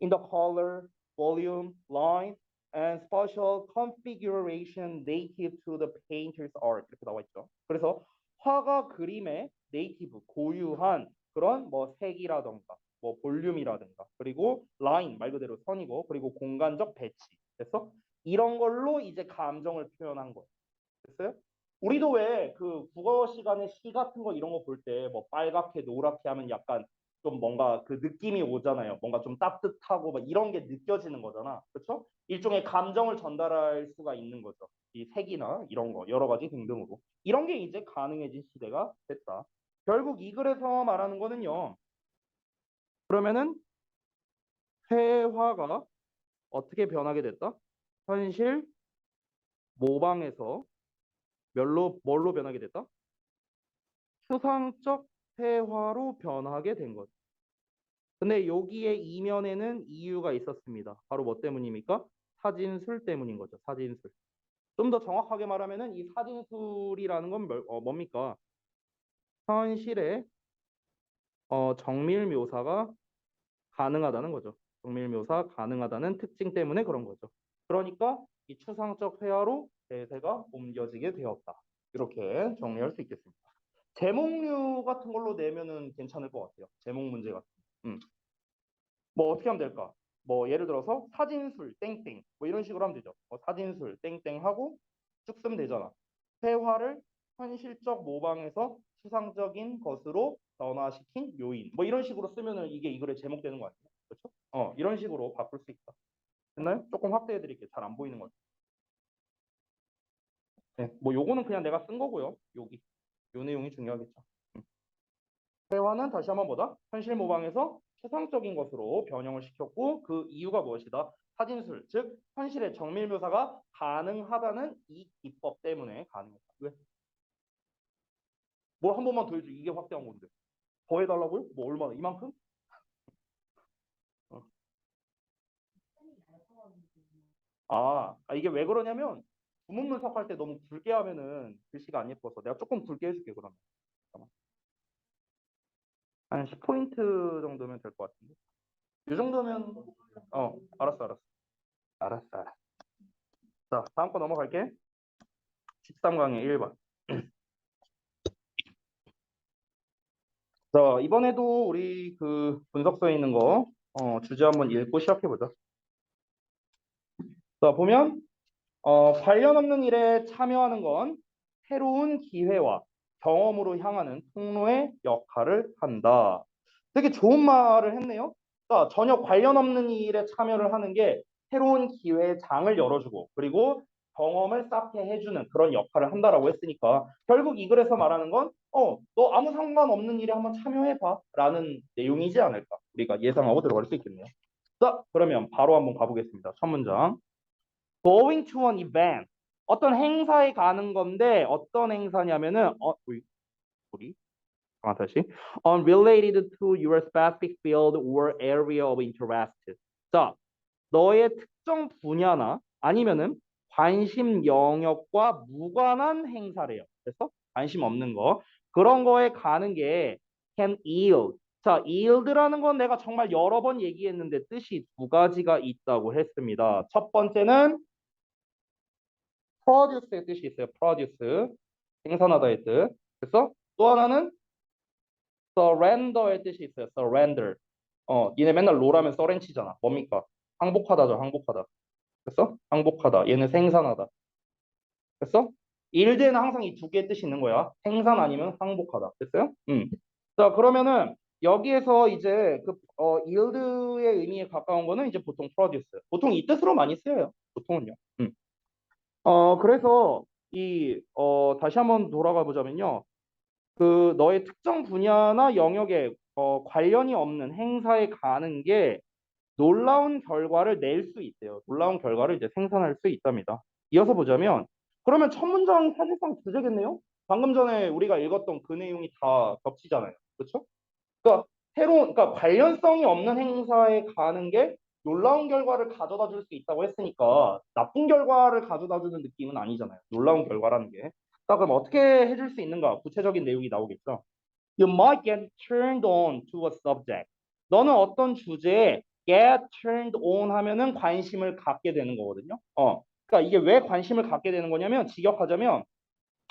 In the color, volume, line, and spatial configuration native to the painter's art 이렇게 나와 있죠. 그래서 화가 그림의 네이티브, 고유한 그런 뭐 색이라던가 뭐 볼륨이라든가 그리고 라인 말 그대로 선이고 그리고 공간적 배치 됐어? 이런 걸로 이제 감정을 표현한 거예요. 됐어요? 우리도 왜 그 국어 시간에 시 같은 거 이런 거 볼 때 뭐 빨갛게 노랗게 하면 약간 좀 뭔가 그 느낌이 오잖아요. 뭔가 좀 따뜻하고 막 이런 게 느껴지는 거잖아. 그렇죠? 일종의 감정을 전달할 수가 있는 거죠. 이 색이나 이런 거 여러 가지 등등으로. 이런 게 이제 가능해진 시대가 됐다. 결국 이 글에서 말하는 거는요. 그러면은 회화가 어떻게 변하게 됐다? 현실 모방에서 뭘로 변하게 됐다? 추상적 회화로 변하게 된 거죠. 근데 여기에 이면에는 이유가 있었습니다. 바로 뭐 때문입니까? 사진술 때문인 거죠. 사진술. 좀 더 정확하게 말하면은 이 사진술이라는 건 뭡니까? 현실의 정밀 묘사가 가능하다는 거죠. 정밀 묘사 가능하다는 특징 때문에 그런 거죠. 그러니까 이 추상적 회화로 대세가 옮겨지게 되었다. 이렇게 정리할 수 있겠습니다. 제목류 같은 걸로 내면은 괜찮을 것 같아요. 제목 문제 같은 거. 뭐 어떻게 하면 될까? 뭐 예를 들어서 사진술 땡땡 뭐 이런 식으로 하면 되죠. 사진술 땡땡 하고 쭉 쓰면 되잖아. 회화를 현실적 모방에서 추상적인 것으로 변화시킨 요인. 뭐 이런 식으로 쓰면은 이게 이 글의 제목 되는 거 아니에요? 그렇죠? 이런 식으로 바꿀 수 있다. 됐나요? 조금 확대해 드릴게요. 잘 안 보이는 거. 네, 뭐 요거는 그냥 내가 쓴 거고요. 여기 요 내용이 중요하겠죠. 회화는 다시 한번 보다 현실 모방에서 추상적인 것으로 변형을 시켰고 그 이유가 무엇이다? 사진술, 즉 현실의 정밀 묘사가 가능하다는 이 기법 때문에 가능했다. 왜? 뭘 한 번만 더 해줘. 이게 확대한 건데. 더 해달라고요? 뭐 얼마나? 이만큼? 어. 이게 왜 그러냐면 구문 분석할 때 너무 굵게 하면은 글씨가 안 예뻐서 내가 조금 굵게 해줄게 그러면. 잠깐만. 한 10포인트 정도면 될 것 같은데. 이 정도면 알았어. 알았어. 자, 다음 거 넘어갈게. 13강의 1번. 자, 이번에도 우리 그 분석서에 있는 거 주제 한번 읽고 시작해 보자. 자, 보면 관련 없는 일에 참여하는 건 새로운 기회와 경험으로 향하는 통로의 역할을 한다. 되게 좋은 말을 했네요. 그러니까 전혀 관련 없는 일에 참여를 하는 게 새로운 기회의 장을 열어주고 그리고 경험을 쌓게 해주는 그런 역할을 한다라고 했으니까 결국 이 글에서 말하는 건 너 아무 상관없는 일에 한번 참여해봐 라는 내용이지 않을까 우리가 예상하고 들어갈 수 있겠네요. 자, 그러면 바로 한번 가보겠습니다. 첫 문장. Going to an event. 어떤 행사에 가는 건데 어떤 행사냐면은 우리 다시 unrelated to your specific field or area of interest. 자, 너의 특정 분야나 아니면은 관심 영역과 무관한 행사래요. 그래서 관심 없는 거 그런 거에 가는 게 can yield. 자, yield라는 건 내가 정말 여러 번 얘기했는데 뜻이 두 가지가 있다고 했습니다. 첫 번째는 produce의 뜻이 있어요. produce 생산하다의 뜻. 그래서 또 하나는 surrender의 뜻이 있어요. surrender. 니네 맨날 롤하면 서렌치잖아. 뭡니까? 항복하다죠. 항복하다. 그래서 항복하다. 얘는 생산하다. 그래서 일대는 항상 이 두 개의 뜻이 있는 거야. 생산 아니면 항복하다. 됐어요? 자, 그러면은 여기에서 이제 그 yield의 의미에 가까운 거는 이제 보통 produce. 보통 이 뜻으로 많이 쓰여요. 보통은요. 그래서 다시 한번 돌아가 보자면요. 그 너의 특정 분야나 영역에 관련이 없는 행사에 가는 게 놀라운 결과를 낼 수 있대요. 놀라운 결과를 이제 생산할 수 있답니다. 이어서 보자면 그러면 첫 문장 사실상 주제겠네요. 방금 전에 우리가 읽었던 그 내용이 다 겹치잖아요. 그렇죠? 그러니까 그러니까 관련성이 없는 행사에 가는 게 놀라운 결과를 가져다 줄 수 있다고 했으니까 나쁜 결과를 가져다 주는 느낌은 아니잖아요. 놀라운 결과라는 게. 자, 그럼 어떻게 해줄 수 있는가? 구체적인 내용이 나오겠죠. You might get turned on to a subject. 너는 어떤 주제에 get turned on 하면은 관심을 갖게 되는 거거든요. 그러니까 이게 왜 관심을 갖게 되는 거냐면 직역하자면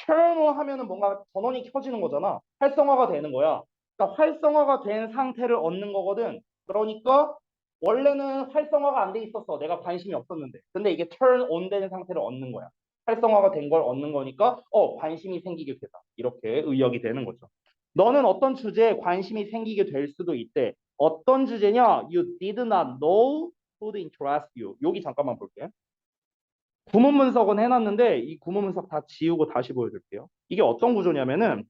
turn on 하면은 뭔가 전원이 켜지는 거잖아. 활성화가 되는 거야. 그러니까 활성화가 된 상태를 얻는 거거든. 그러니까 원래는 활성화가 안 돼 있었어. 내가 관심이 없었는데. 근데 이게 turn on 되는 상태를 얻는 거야. 활성화가 된 걸 얻는 거니까 관심이 생기게 되다. 이렇게 의역이 되는 거죠. 너는 어떤 주제에 관심이 생기게 될 수도 있대. 어떤 주제냐? You did not know would interest you. 여기 잠깐만 볼게. 구문 분석은 해놨는데 이 구문 분석 다 지우고 다시 보여줄게요. 이게 어떤 구조냐면은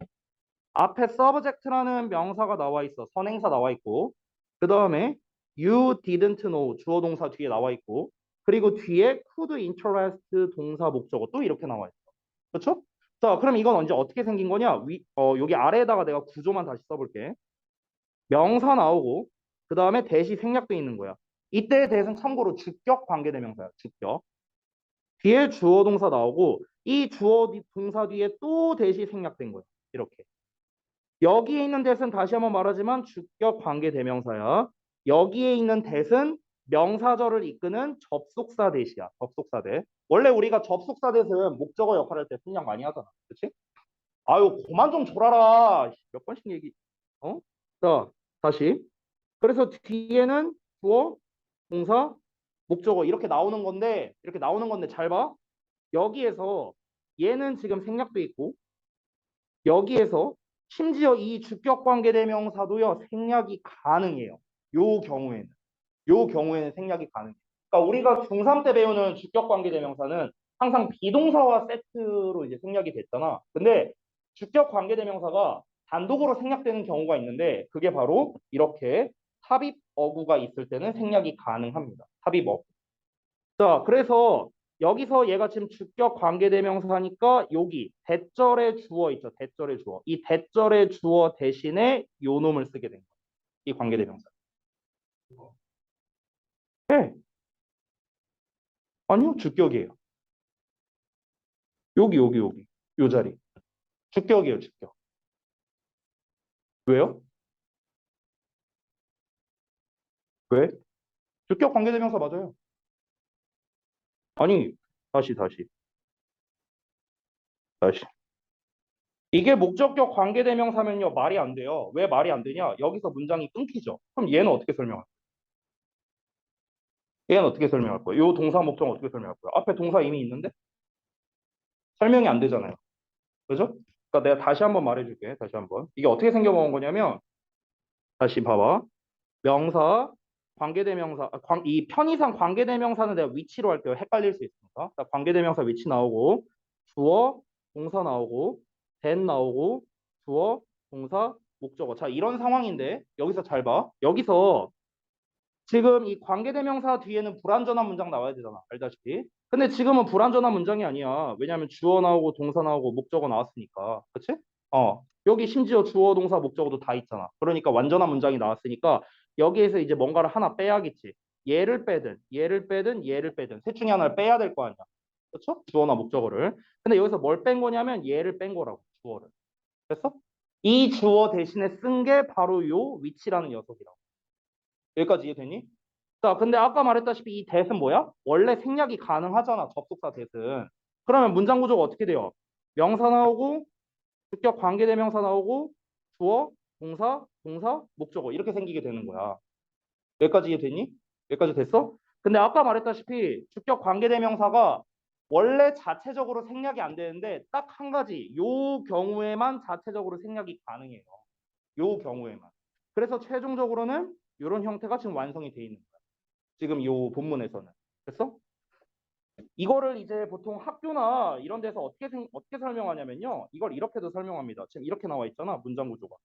앞에 subject라는 명사가 나와 있어. 선행사 나와 있고 그 다음에 you didn't know 주어 동사 뒤에 나와 있고 그리고 뒤에 could interest 동사 목적어 또 이렇게 나와 있어. 그렇죠? 자, 그럼 이건 언제 어떻게 생긴 거냐? 여기 아래에다가 내가 구조만 다시 써볼게. 명사 나오고 그 다음에 대시 생략돼 있는 거야. 이때의 대신 참고로 주격 관계대명사야. 주격. 뒤에 주어 동사 나오고 이 주어 동사 뒤에 또 대시 생략된 거야. 이렇게. 여기에 있는 대신 다시 한번 말하지만 주격 관계 대명사야. 여기에 있는 대신 명사절을 이끄는 접속사 대시야. 접속사 대. 원래 우리가 접속사 대신 목적어 역할을 할 때 생략 많이 하잖아. 그렇지? 아유, 그만 좀 졸아라. 몇 번씩 얘기. 어? 자, 다시. 그래서 뒤에는 주어, 동사, 목적어 이렇게 나오는 건데 잘 봐. 여기에서 얘는 지금 생략돼 있고 여기에서 심지어 이 주격 관계 대명사도요 생략이 가능해요. 요 경우에는 생략이 가능해요. 그러니까 우리가 중3 때 배우는 주격 관계 대명사는 항상 비동사와 세트로 이제 생략이 됐잖아. 근데 주격 관계 대명사가 단독으로 생략되는 경우가 있는데 그게 바로 이렇게 삽입 어구가 있을 때는 생략이 가능합니다. 삽입 어구. 자, 그래서 여기서 얘가 지금 주격 관계대명사니까 여기 대절의 주어 있죠. 대절의 주어. 이 대절의 주어 대신에 요 놈을 쓰게 된 거예요. 이 관계대명사. 네. 아니요. 주격이에요. 여기. 요 자리. 주격이에요. 주격. 왜요? 왜? 주격 관계대명사 맞아요. 아니, 다시. 이게 목적격 관계대명사면요. 말이 안 돼요. 왜 말이 안 되냐? 여기서 문장이 끊기죠. 그럼 얘는 어떻게 설명할까요? 얘는 어떻게 설명할 거예요? 요 동사 목적은 어떻게 설명할 거예요? 앞에 동사 이미 있는데 설명이 안 되잖아요. 그죠? 그러니까 내가 다시 한번 말해줄게. 다시 한번. 이게 어떻게 생겨먹은 거냐면 다시 봐봐. 명사, 관계대명사, 이 편의상 관계대명사는 내가 위치로 할게요. 헷갈릴 수 있으니까. 자, 관계대명사 위치 나오고 주어, 동사 나오고 된 나오고 주어, 동사, 목적어. 자, 이런 상황인데 여기서 잘 봐. 여기서 지금 이 관계대명사 뒤에는 불완전한 문장 나와야 되잖아. 알다시피. 근데 지금은 불완전한 문장이 아니야. 왜냐하면 주어 나오고 동사 나오고 목적어 나왔으니까. 그치? 여기 심지어 주어 동사 목적어도 다 있잖아. 그러니까 완전한 문장이 나왔으니까 여기에서 이제 뭔가를 하나 빼야겠지. 얘를 빼든 셋 중에 하나를 빼야 될 거 아니야. 그렇죠? 주어나 목적어를. 근데 여기서 뭘 뺀 거냐면 얘를 뺀 거라고. 주어를. 됐어? 이 주어 대신에 쓴 게 바로 요 위치라는 녀석이라고. 여기까지 이해되니? 자, 근데 아까 말했다시피 이 대은 뭐야? 원래 생략이 가능하잖아. 접속사 대은. 그러면 문장 구조가 어떻게 돼요? 명사 나오고 주격 관계대명사 나오고 주어, 동사, 목적어 이렇게 생기게 되는 거야. 여기까지 이해됐니? 여기까지 됐어? 근데 아까 말했다시피 주격 관계대명사가 원래 자체적으로 생략이 안 되는데 딱 한 가지 요 경우에만 자체적으로 생략이 가능해요. 요 경우에만. 그래서 최종적으로는 이런 형태가 지금 완성이 돼 있는 거야. 지금 요 본문에서는. 됐어? 이거를 이제 보통 학교나 이런 데서 어떻게 설명하냐면요. 이걸 이렇게도 설명합니다. 지금 이렇게 나와 있잖아. 문장 구조가.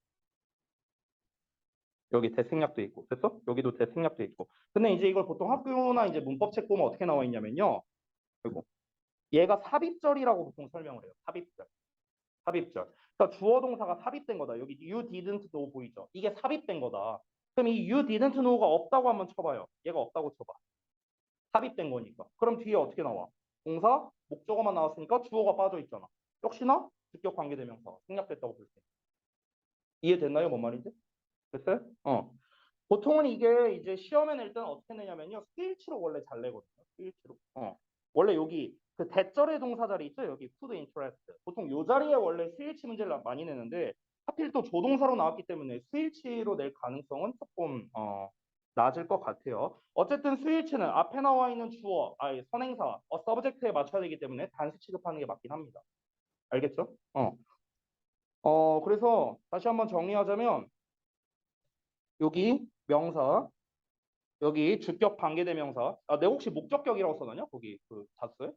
여기 대생략도 있고. 됐어? 여기도 대생략도 있고. 근데 이제 이걸 보통 학교나 이제 문법 책 보면 어떻게 나와 있냐면요. 그리고 얘가 삽입절이라고 보통 설명을 해요. 삽입절. 삽입절. 그러니까 주어 동사가 삽입된 거다. 여기 you didn't know 보이죠? 이게 삽입된 거다. 그럼 이 you didn't know가 없다고 한번 쳐봐요. 얘가 없다고 쳐봐. 삽입된 거니까. 그럼 뒤에 어떻게 나와? 동사, 목적어만 나왔으니까 주어가 빠져 있잖아. 역시나 주격 관계대명사 생략됐다고 볼 수 있어요. 이해됐나요? 뭔 말인지? 됐어요? 보통은 이게 이제 시험에 낼 때는 어떻게 내냐면요. 스일치로 원래 잘 내거든요. 스일치로. 원래 여기 그 대절의 동사 자리 있죠? 여기 could interest. 보통 요 자리에 원래 스일치 문제를 많이 내는데 하필 또 조동사로 나왔기 때문에 스일치로 낼 가능성은 조금 낮을 것 같아요. 어쨌든 스일치는 앞에 나와 있는 주어, 선행사, subject에 맞춰야 되기 때문에 단수 취급하는 게 맞긴 합니다. 알겠죠? 그래서 다시 한번 정리하자면 여기 명사, 여기 주격 관계대명사. 내가 혹시 목적격이라고 써놨냐? 거기 그 잤어요?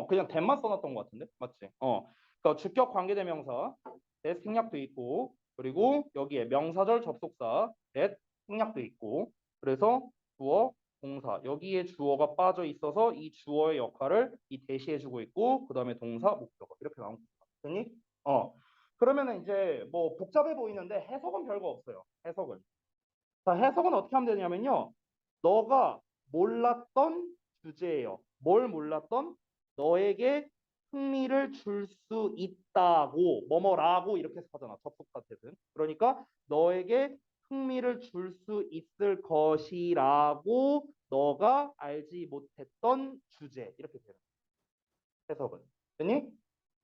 그냥 대만 써놨던 것 같은데, 맞지? 그러니까 주격 관계대명사 that 생략돼 있고, 그리고 여기에 명사절 접속사 that 생략돼 있고, 그래서 주어, 동사 여기에 주어가 빠져 있어서 이 주어의 역할을 이 대시해주고 있고, 그 다음에 동사, 목적어 이렇게 나온 겁니다. 됐니? 그러면은 이제 뭐 복잡해 보이는데 해석은 별거 없어요. 해석은. 자, 해석은 어떻게 하면 되냐면요. 너가 몰랐던 주제예요. 뭘 몰랐던? 너에게 흥미를 줄 수 있다고 뭐뭐라고 이렇게 하잖아. 접속사 뜻은. 그러니까 너에게 흥미를 줄 수 있을 것이라고 너가 알지 못했던 주제 이렇게 되는 해석은. 됐니?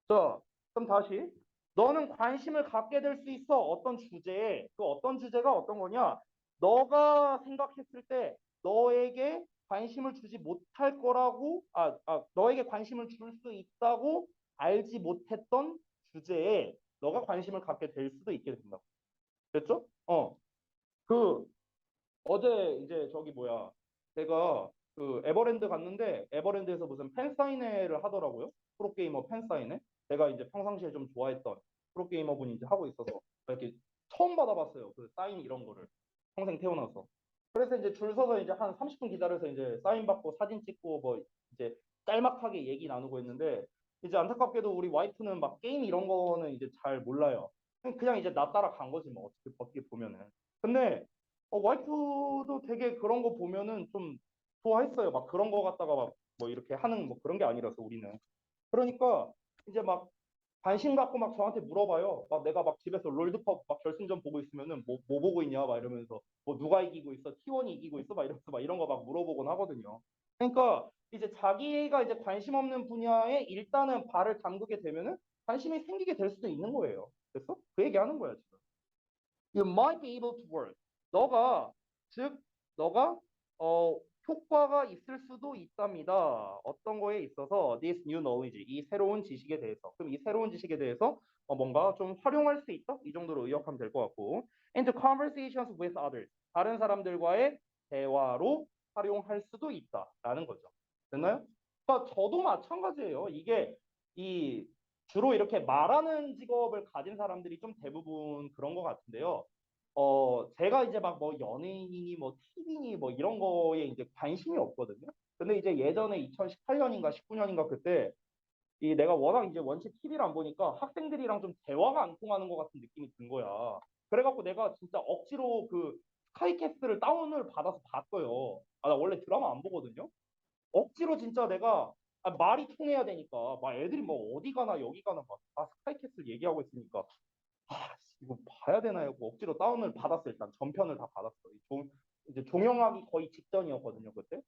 자, 그럼 다시. 너는 관심을 갖게 될 수 있어. 어떤 주제에. 그 어떤 주제가 어떤 거냐? 너가 생각했을 때 너에게 관심을 주지 못할 거라고, 너에게 관심을 줄 수 있다고 알지 못했던 주제에 너가 관심을 갖게 될 수도 있게 된다고. 됐죠? 그 어제 이제 저기 뭐야 제가 그 에버랜드 갔는데 에버랜드에서 무슨 팬사인회를 하더라고요. 프로게이머 팬사인회. 제가 이제 평상시에 좀 좋아했던 프로게이머 분이 이제 하고 있어서 이렇게 처음 받아봤어요. 그 사인 이런 거를 평생 태어나서. 그래서 이제 줄 서서 이제 한 30분 기다려서 이제 사인 받고 사진 찍고 뭐 이제 짤막하게 얘기 나누고 했는데 이제 안타깝게도 우리 와이프는 막 게임 이런 거는 이제 잘 몰라요. 그냥 이제 나 따라 간 거지 뭐 어떻게 보면은. 근데 와이프도 되게 그런 거 보면은 좀 좋아했어요. 막 그런 거 갖다가 막 뭐 이렇게 하는 뭐 그런 게 아니라서 우리는. 그러니까 이제 막 관심 갖고 막 저한테 물어봐요. 막 내가 막 집에서 롤드컵 막 결승전 보고 있으면은 뭐 보고 있냐 막 이러면서 뭐 누가 이기고 있어? T1이 이기고 있어? 막 이러면서 막 이런 거 막 물어보곤 하거든요. 그러니까 이제 자기가 이제 관심 없는 분야에 일단은 발을 담그게 되면은 관심이 생기게 될 수도 있는 거예요. 그래서 그 얘기 하는 거야, 지금. You might be able to work. 너가 즉 너가 어 효과가 있을 수도 있답니다. 어떤 거에 있어서 this new knowledge 이 새로운 지식에 대해서 그럼 이 새로운 지식에 대해서 뭔가 좀 활용할 수 있다 이 정도로 의역하면 될 것 같고 and conversations with others 다른 사람들과의 대화로 활용할 수도 있다라는 거죠. 됐나요? 그러니까 저도 마찬가지예요. 이게 이 주로 이렇게 말하는 직업을 가진 사람들이 좀 대부분 그런 것 같은데요. 제가 이제 막 뭐 연예인이니 뭐 TV니 뭐 이런 거에 이제 관심이 없거든요. 근데 이제 예전에 2018년인가 19년인가 그때 이 내가 워낙 이제 원체 TV를 안 보니까 학생들이랑 좀 대화가 안 통하는 것 같은 느낌이 든 거야. 그래갖고 내가 진짜 억지로 그 스카이캐슬을 다운을 받아서 봤어요. 나 원래 드라마 안 보거든요. 억지로 진짜 내가 말이 통해야 되니까 막 애들이 뭐 어디 가나 여기 가나 막 스카이캐슬 얘기하고 있으니까 이거 봐야 되나 하고 억지로 다운을 받았어. 일단 전편을 다 받았어. 이제 종영하기 거의 직전이었거든요 그때.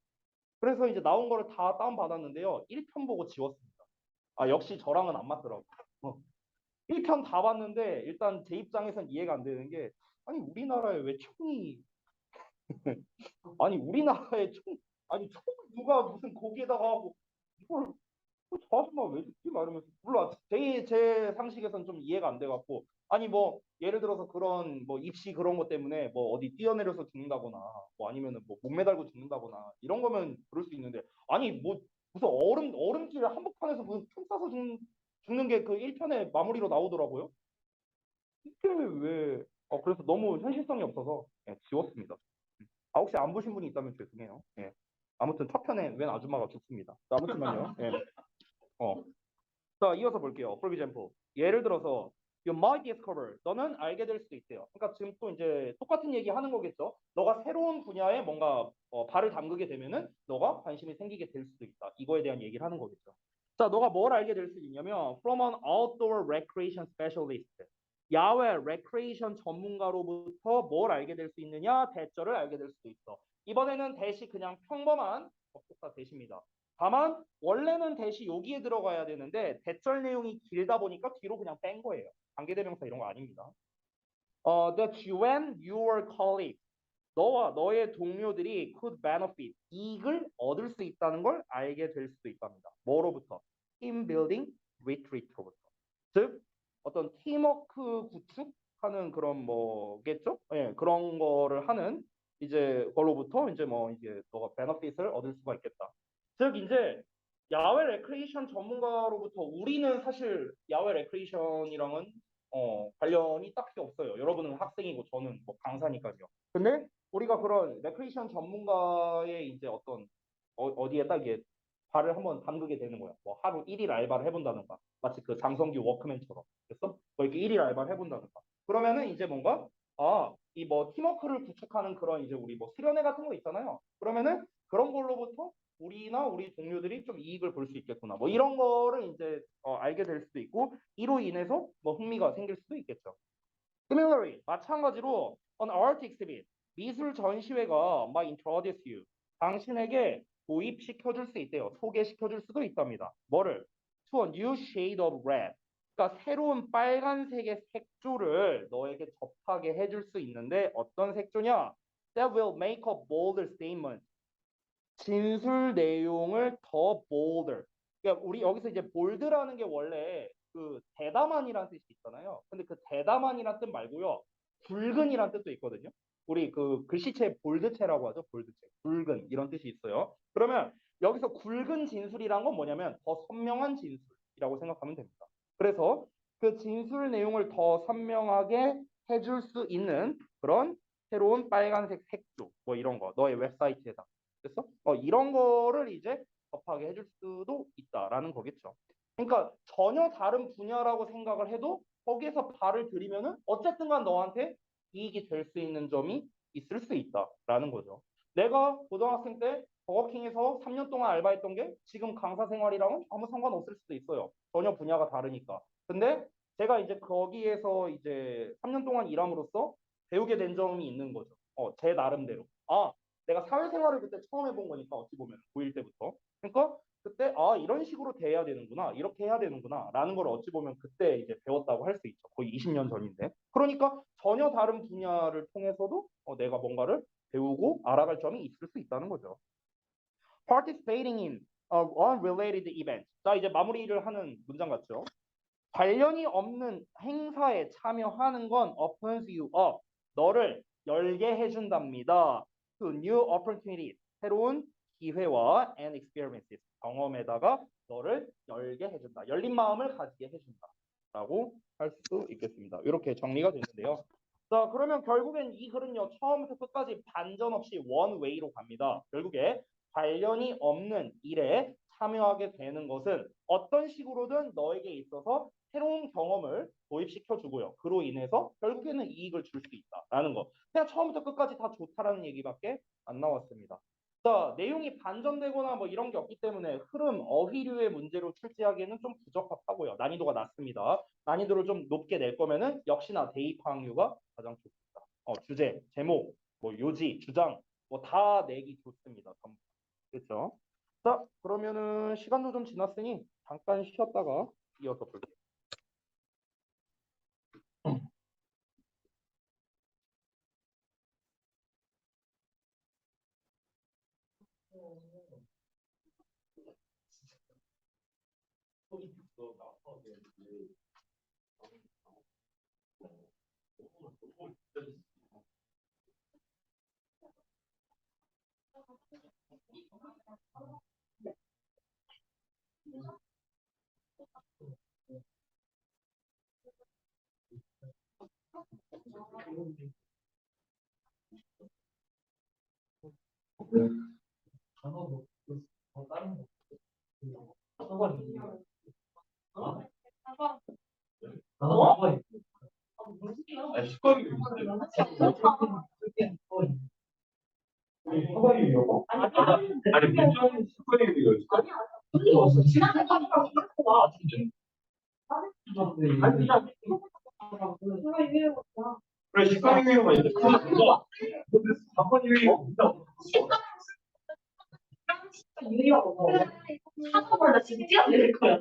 그래서 이제 나온 거를 다 다운 받았는데요 1편 보고 지웠습니다. 역시 저랑은 안 맞더라고. 어. 1편 다 봤는데 일단 제 입장에선 이해가 안 되는 게 아니 우리나라에 왜 총이 아니 우리나라에 총 아니 총 누가 무슨 거기에다가 하고 이걸 저 아줌마 왜 죽지? 막 이러면서 몰라 제 상식에선 좀 이해가 안 돼갖고 아니 뭐 예를 들어서 그런 뭐 입시 그런 것 때문에 뭐 어디 뛰어내려서 죽는다거나 뭐 아니면은 뭐 못 매달고 죽는다거나 이런 거면 그럴 수 있는데 아니 뭐 무슨 얼음길 한복판에서 무슨 총 쏴서 죽는 게 그 1편의 마무리로 나오더라고요. 이게 왜 그래서 너무 현실성이 없어서 지웠습니다. 혹시 안 보신 분이 있다면 죄송해요. 예. 아무튼 첫 편에 웬 아줌마가 죽습니다. 아무튼만요. 예. 어. 자, 이어서 볼게요. For example. 예를 들어서 you might discover. 너는 알게 될 수도 있대요. 그러니까 지금 또 이제 똑같은 얘기 하는 거겠죠. 너가 새로운 분야에 뭔가 발을 담그게 되면은 너가 관심이 생기게 될 수도 있다. 이거에 대한 얘기를 하는 거겠죠. 자, 너가 뭘 알게 될 수 있냐면 from an outdoor recreation specialist. 야외 레크레이션 전문가로부터 뭘 알게 될 수 있느냐? 대절을 알게 될 수도 있어. 이번에는 대시 그냥 평범한 접속사 대시입니다. 다만 원래는 대시 여기에 들어가야 되는데 대절 내용이 길다 보니까 뒤로 그냥 뺀 거예요. 관계대명사 이런 거 아닙니다. That you and your colleagues 너와 너의 동료들이 could benefit 이익을 얻을 수 있다는 걸 알게 될 수도 있답니다. 뭐로부터? team building retreat로부터. 즉 어떤 팀워크 구축하는 그런 뭐겠죠? 예, 그런 거를 하는 이제 걸로부터 이제 뭐 이제 너가 베너핏을 얻을 수가 있겠다. 즉 이제 야외 레크레이션 전문가로부터 우리는 사실 야외 레크레이션이랑은 관련이 딱히 없어요. 여러분은 학생이고 저는 뭐 강사니까요. 근데 우리가 그런 레크레이션 전문가의 이제 어떤 어디에 딱 이게 발을 한번 담그게 되는 거야. 뭐 하루 1일 알바를 해본다든가. 마치 그 장성규 워크맨처럼. 됐어? 뭐 이렇게 1일 알바를 해본다든가. 그러면은 이제 뭔가 이 뭐 팀워크를 구축하는 그런 이제 우리 뭐 수련회 같은 거 있잖아요. 그러면은 그런 걸로부터 우리나 우리 동료들이 좀 이익을 볼 수 있겠구나. 뭐 이런 거를 이제 알게 될 수도 있고 이로 인해서 뭐 흥미가 생길 수도 있겠죠. Similarly, 마찬가지로 an art exhibit, 미술 전시회가 might introduce you, 당신에게 도입시켜줄 수 있대요. 소개시켜줄 수도 있답니다. 뭐를? To a new shade of red. 그러니까 새로운 빨간색의 색조를 너에게 접하게 해줄 수 있는데 어떤 색조냐? That will make a bolder statement. 진술 내용을 더 bolder. 그러니까 우리 여기서 이제 bold라는 게 원래 그 대담한이라는 뜻이 있잖아요. 근데 그 대담한이라는 뜻 말고요. 붉은이라는 뜻도 있거든요. 우리 그 글씨체 볼드체라고 하죠. 볼드체. 붉은 이런 뜻이 있어요. 그러면 여기서 굵은 진술이란 건 뭐냐면 더 선명한 진술이라고 생각하면 됩니다. 그래서 그 진술 내용을 더 선명하게 해줄 수 있는 그런 새로운 빨간색 색조 뭐 이런 거 너의 웹사이트에다 됐어? 이런 거를 이제 접하게 해줄 수도 있다라는 거겠죠. 그러니까 전혀 다른 분야라고 생각을 해도 거기에서 발을 들이면은 어쨌든 간 너한테 이익이 될 수 있는 점이 있을 수 있다라는 거죠. 내가 고등학생 때 버거킹에서 3년 동안 알바했던 게 지금 강사 생활이랑은 아무 상관없을 수도 있어요. 전혀 분야가 다르니까. 근데 제가 이제 거기에서 이제 3년 동안 일함으로써 배우게 된 점이 있는 거죠. 제 나름대로. 내가 사회생활을 그때 처음 해본 거니까 어찌 보면 고1 때부터. 그러니까 그때 이런 식으로 대해야 되는구나, 이렇게 해야 되는구나라는 걸 어찌 보면 그때 이제 배웠다고 할 수 있죠. 거의 20년 전인데. 그러니까 전혀 다른 분야를 통해서도 내가 뭔가를 배우고 알아갈 점이 있을 수 있다는 거죠. Participating in unrelated event. 자, 이제 마무리를 하는 문장 같죠. 관련이 없는 행사에 참여하는 건 opens you up. 너를 열게 해준답니다. To new opportunities. 새로운 기회와 and experiences. 경험에다가 너를 열게 해준다. 열린 마음을 가지게 해준다. 라고 할 수 있겠습니다. 이렇게 정리가 되는데요. 자, 그러면 결국엔 이 글은요, 처음부터 끝까지 반전 없이 one way로 갑니다. 결국에 관련이 없는 일에 참여하게 되는 것은 어떤 식으로든 너에게 있어서 새로운 경험을 도입시켜 주고요. 그로 인해서 결국에는 이익을 줄 수 있다라는 거. 그냥 처음부터 끝까지 다 좋다라는 얘기밖에 안 나왔습니다. 자, 내용이 반전되거나 뭐 이런 게 없기 때문에 흐름, 어휘류의 문제로 출제하기에는 좀 부적합하고요. 난이도가 낮습니다. 난이도를 좀 높게 낼 거면은 역시나 대입항류가 가장 좋습니다. 주제, 제목, 뭐 요지, 주장 뭐 다 내기 좋습니다. 그렇죠? 자, 그러면은 시간도 좀 지났으니 잠깐 쉬었다가 이어서 볼게요. 아니, 물론 습관이 되어 있어. 그래, 식감이 위험한 이제 그거 한번 위험. 한꺼번에 지금 뛰어내릴 거야.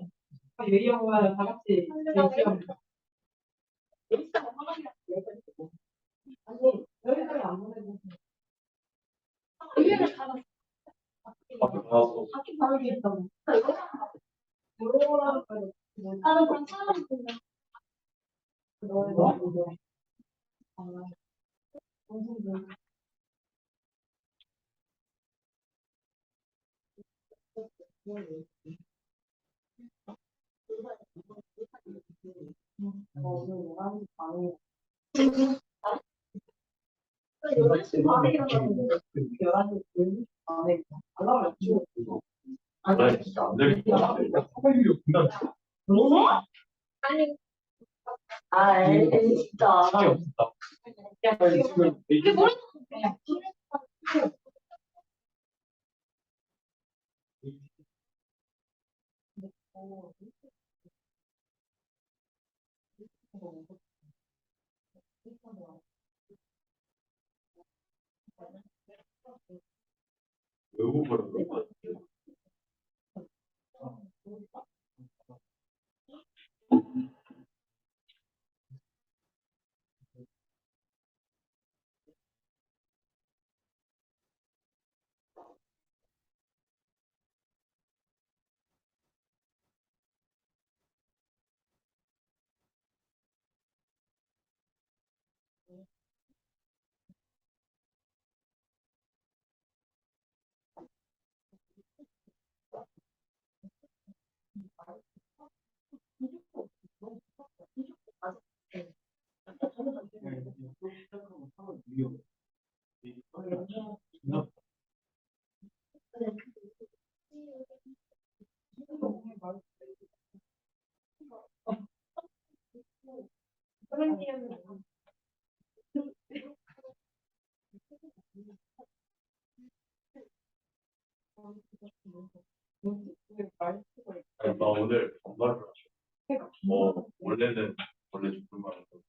유리형과 다 같이 대기하면 아니 여기까지 안 보내고 의외를 다 바퀴 바르게 있다고. 요런 나는 그럼 차라리 그냥 여덟 시 반에 일어나는데 11시 반에 알람을 맞추고 아니, 진짜 안 될 것 같아. 너무? 아니 진짜 시간이 없었다. 이게 머리 외국어를 그런 거 같아. 나 오늘 반말을 하죠. 원래는 원래 존댓말 하고.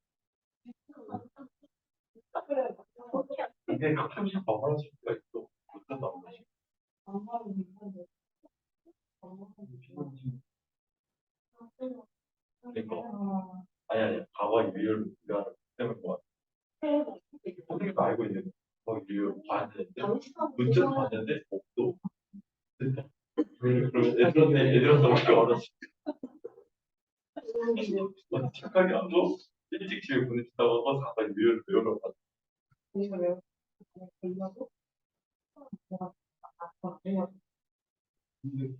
근데 가끔씩 반말할 수가 있어. 못한다 안 하지. 그러니까 아니 과거 유혈 우리가 때문에 뭐 어떻게 알고 있는 거 유혈 봤는데 문자를 봤는데 없어. 그러면 애들한테 어떻게 알았지? 착각이 안 줘. 일찍 집에 보내준다고 하고 잠깐 유혈을 배우러 갔어. 근데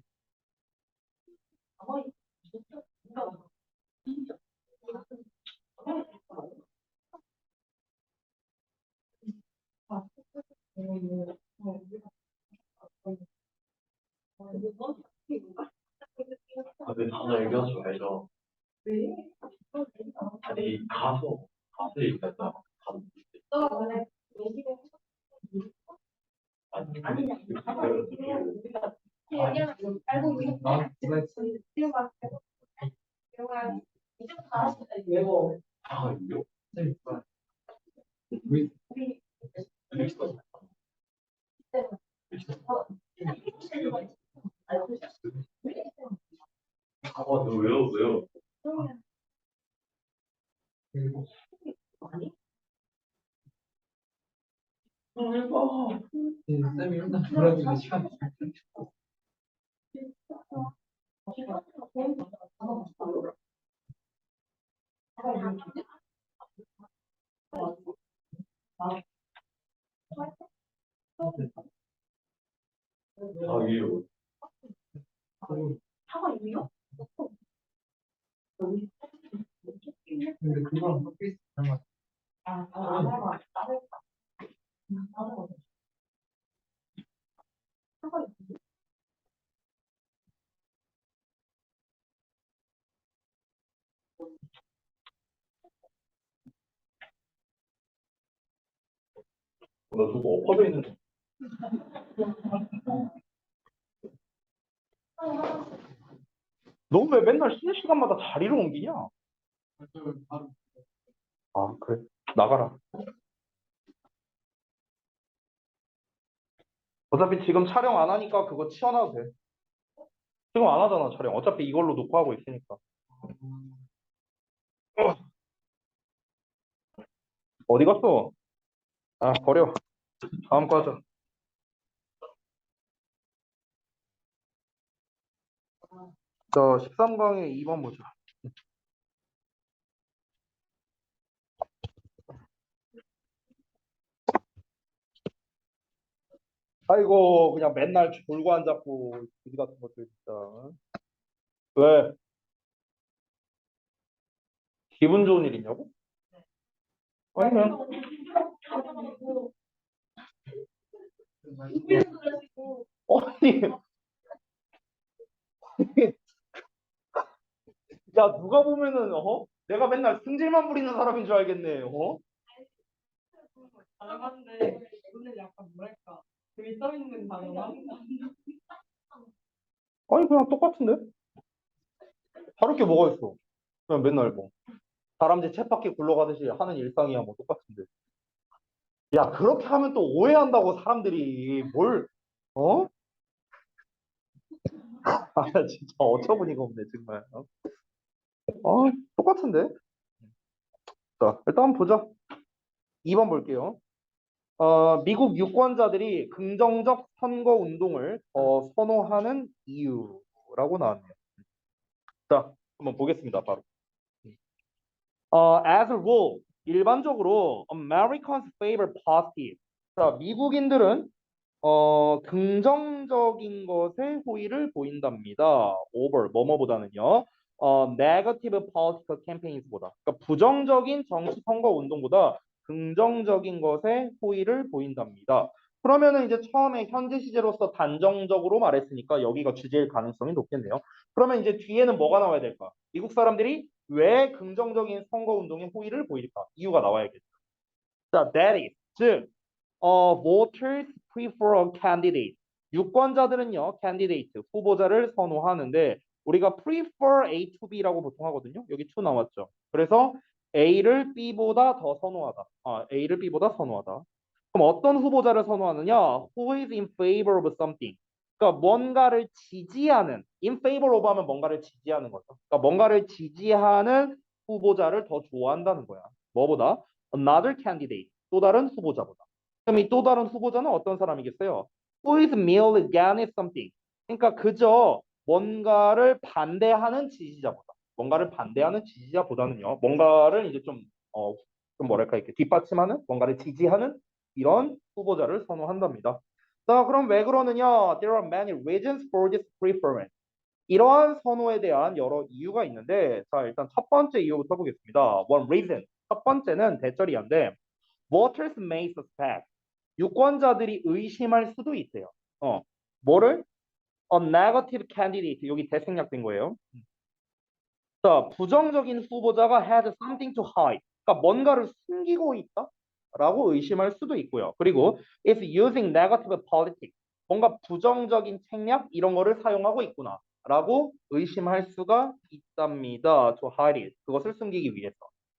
근데 하나 얘기하지 말자. 아니 가서 얘기하자. 아니 알고 있는 아 이거 너 왜요? 쌤이 맨날 불러주는 시간 아 이거 사과 이요? 근데 그거랑 섞여 있는 거 나 저거 엎어져 있는 너 왜 맨날 쉬는 시간마다 자리를 옮기냐? 바로 아, 그래. 나가라. 어차피 지금 촬영 안 하니까 그거 치워놔도 돼. 지금 안 하잖아, 촬영. 어차피 이걸로 녹화하고 있으니까. 어, 어디 갔어? 아, 버려. 다음 거 하자. 자, 13강의 2번 보자. 아이고, 그냥 맨날 졸고 앉았고, 어디 같은 것들 진짜. 왜? 기분 좋은 일 있냐고? 아니, 그냥, 아니, 야, 누가 보면은, 내가 맨날 승질만 부리는 사람인 줄 알겠네, 다양한데 오늘 약간 뭐랄까 되게 써있는 단어가 아니, 그냥 똑같은데? 다를 게 뭐가 있어? 그냥 맨날 뭐. 다람쥐 쳇바퀴 굴러가듯이 하는 일상이야, 뭐 똑같은데. 야, 그렇게 하면 또 오해한다고 사람들이 어? 아, 진짜 어처구니가 없네, 정말. 똑같은데? 자, 일단 한번 보자. 2번 볼게요. 미국 유권자들이 긍정적 선거 운동을 선호하는 이유라고 나왔네요. 자, 한번 보겠습니다, 바로. As a rule, 일반적으로 Americans favor positive. 자, 미국인들은 긍정적인 것에 호의를 보인답니다. over 뭐뭐보다는요. negative political campaigns보다. 그러니까 부정적인 정치 선거 운동보다 긍정적인 것에 호의를 보인답니다. 그러면은 이제 처음에 현재 시제로서 단정적으로 말했으니까 여기가 주제일 가능성이 높겠네요. 그러면 이제 뒤에는 뭐가 나와야 될까? 미국 사람들이 왜 긍정적인 선거 운동에 호의를 보일까? 이유가 나와야겠죠. 자, that is, 즉 voters prefer a candidate. 유권자들은요, candidate, 후보자를 선호하는데 우리가 prefer A to B라고 보통 하거든요. 여기 to 나왔죠. 그래서 A를 B보다 더 선호하다. A를 B보다 선호하다. 그럼 어떤 후보자를 선호하느냐? Who is in favor of something. 그러니까 뭔가를 지지하는, in favor of 하면 뭔가를 지지하는 거죠. 그러니까 뭔가를 지지하는 후보자를 더 좋아한다는 거야. 뭐보다? Another candidate. 또 다른 후보자보다. 그럼 이 또 다른 후보자는 어떤 사람이겠어요? Who is merely against something. 그러니까 그저 뭔가를 반대하는 지지자보다. 뭔가를 반대하는 지지자보다는요. 뭔가를 이제 좀 뭐랄까 이렇게 뒷받침하는, 뭔가를 지지하는 이런 후보자를 선호한답니다. 자, 그럼 왜 그러느냐? There are many reasons for this preference. 이러한 선호에 대한 여러 이유가 있는데, 자, 일단 첫 번째 이유부터 보겠습니다. One reason. 첫 번째는 대절이한데, voters may suspect. 유권자들이 의심할 수도 있대요. 뭐를? A negative candidate. 여기 대생략된 거예요. 자, 부정적인 후보자가 had something to hide. 그러니까 뭔가를 숨기고 있다? 라고 의심할 수도 있고요. 그리고 is using negative politics. 뭔가 부정적인 책략 이런 거를 사용하고 있구나. 라고 의심할 수가 있답니다. to hide it. 그것을 숨기기 위해서.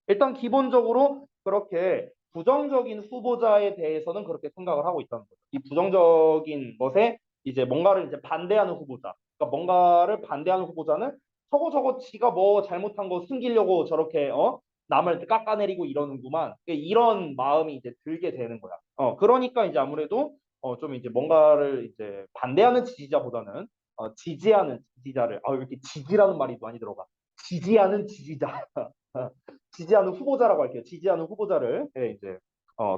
일단 기본적으로 그렇게 부정적인 후보자에 대해서는 그렇게 생각을 하고 있다는 거죠. 이 부정적인 것에 이제 뭔가를 이제 반대하는 후보자. 그러니까 뭔가를 반대하는 후보자는 저거 지가 뭐 잘못한 거 숨기려고 저렇게 남을 깎아내리고 이러는구만. 이런 마음이 이제 들게 되는 거야. 그러니까 이제 아무래도 좀 이제 뭔가를 이제 반대하는 지지자보다는 지지하는 지지자를 이렇게 지지라는 말이 많이 들어가. 지지하는 지지자. 지지하는 후보자라고 할게요. 지지하는 후보자를 이제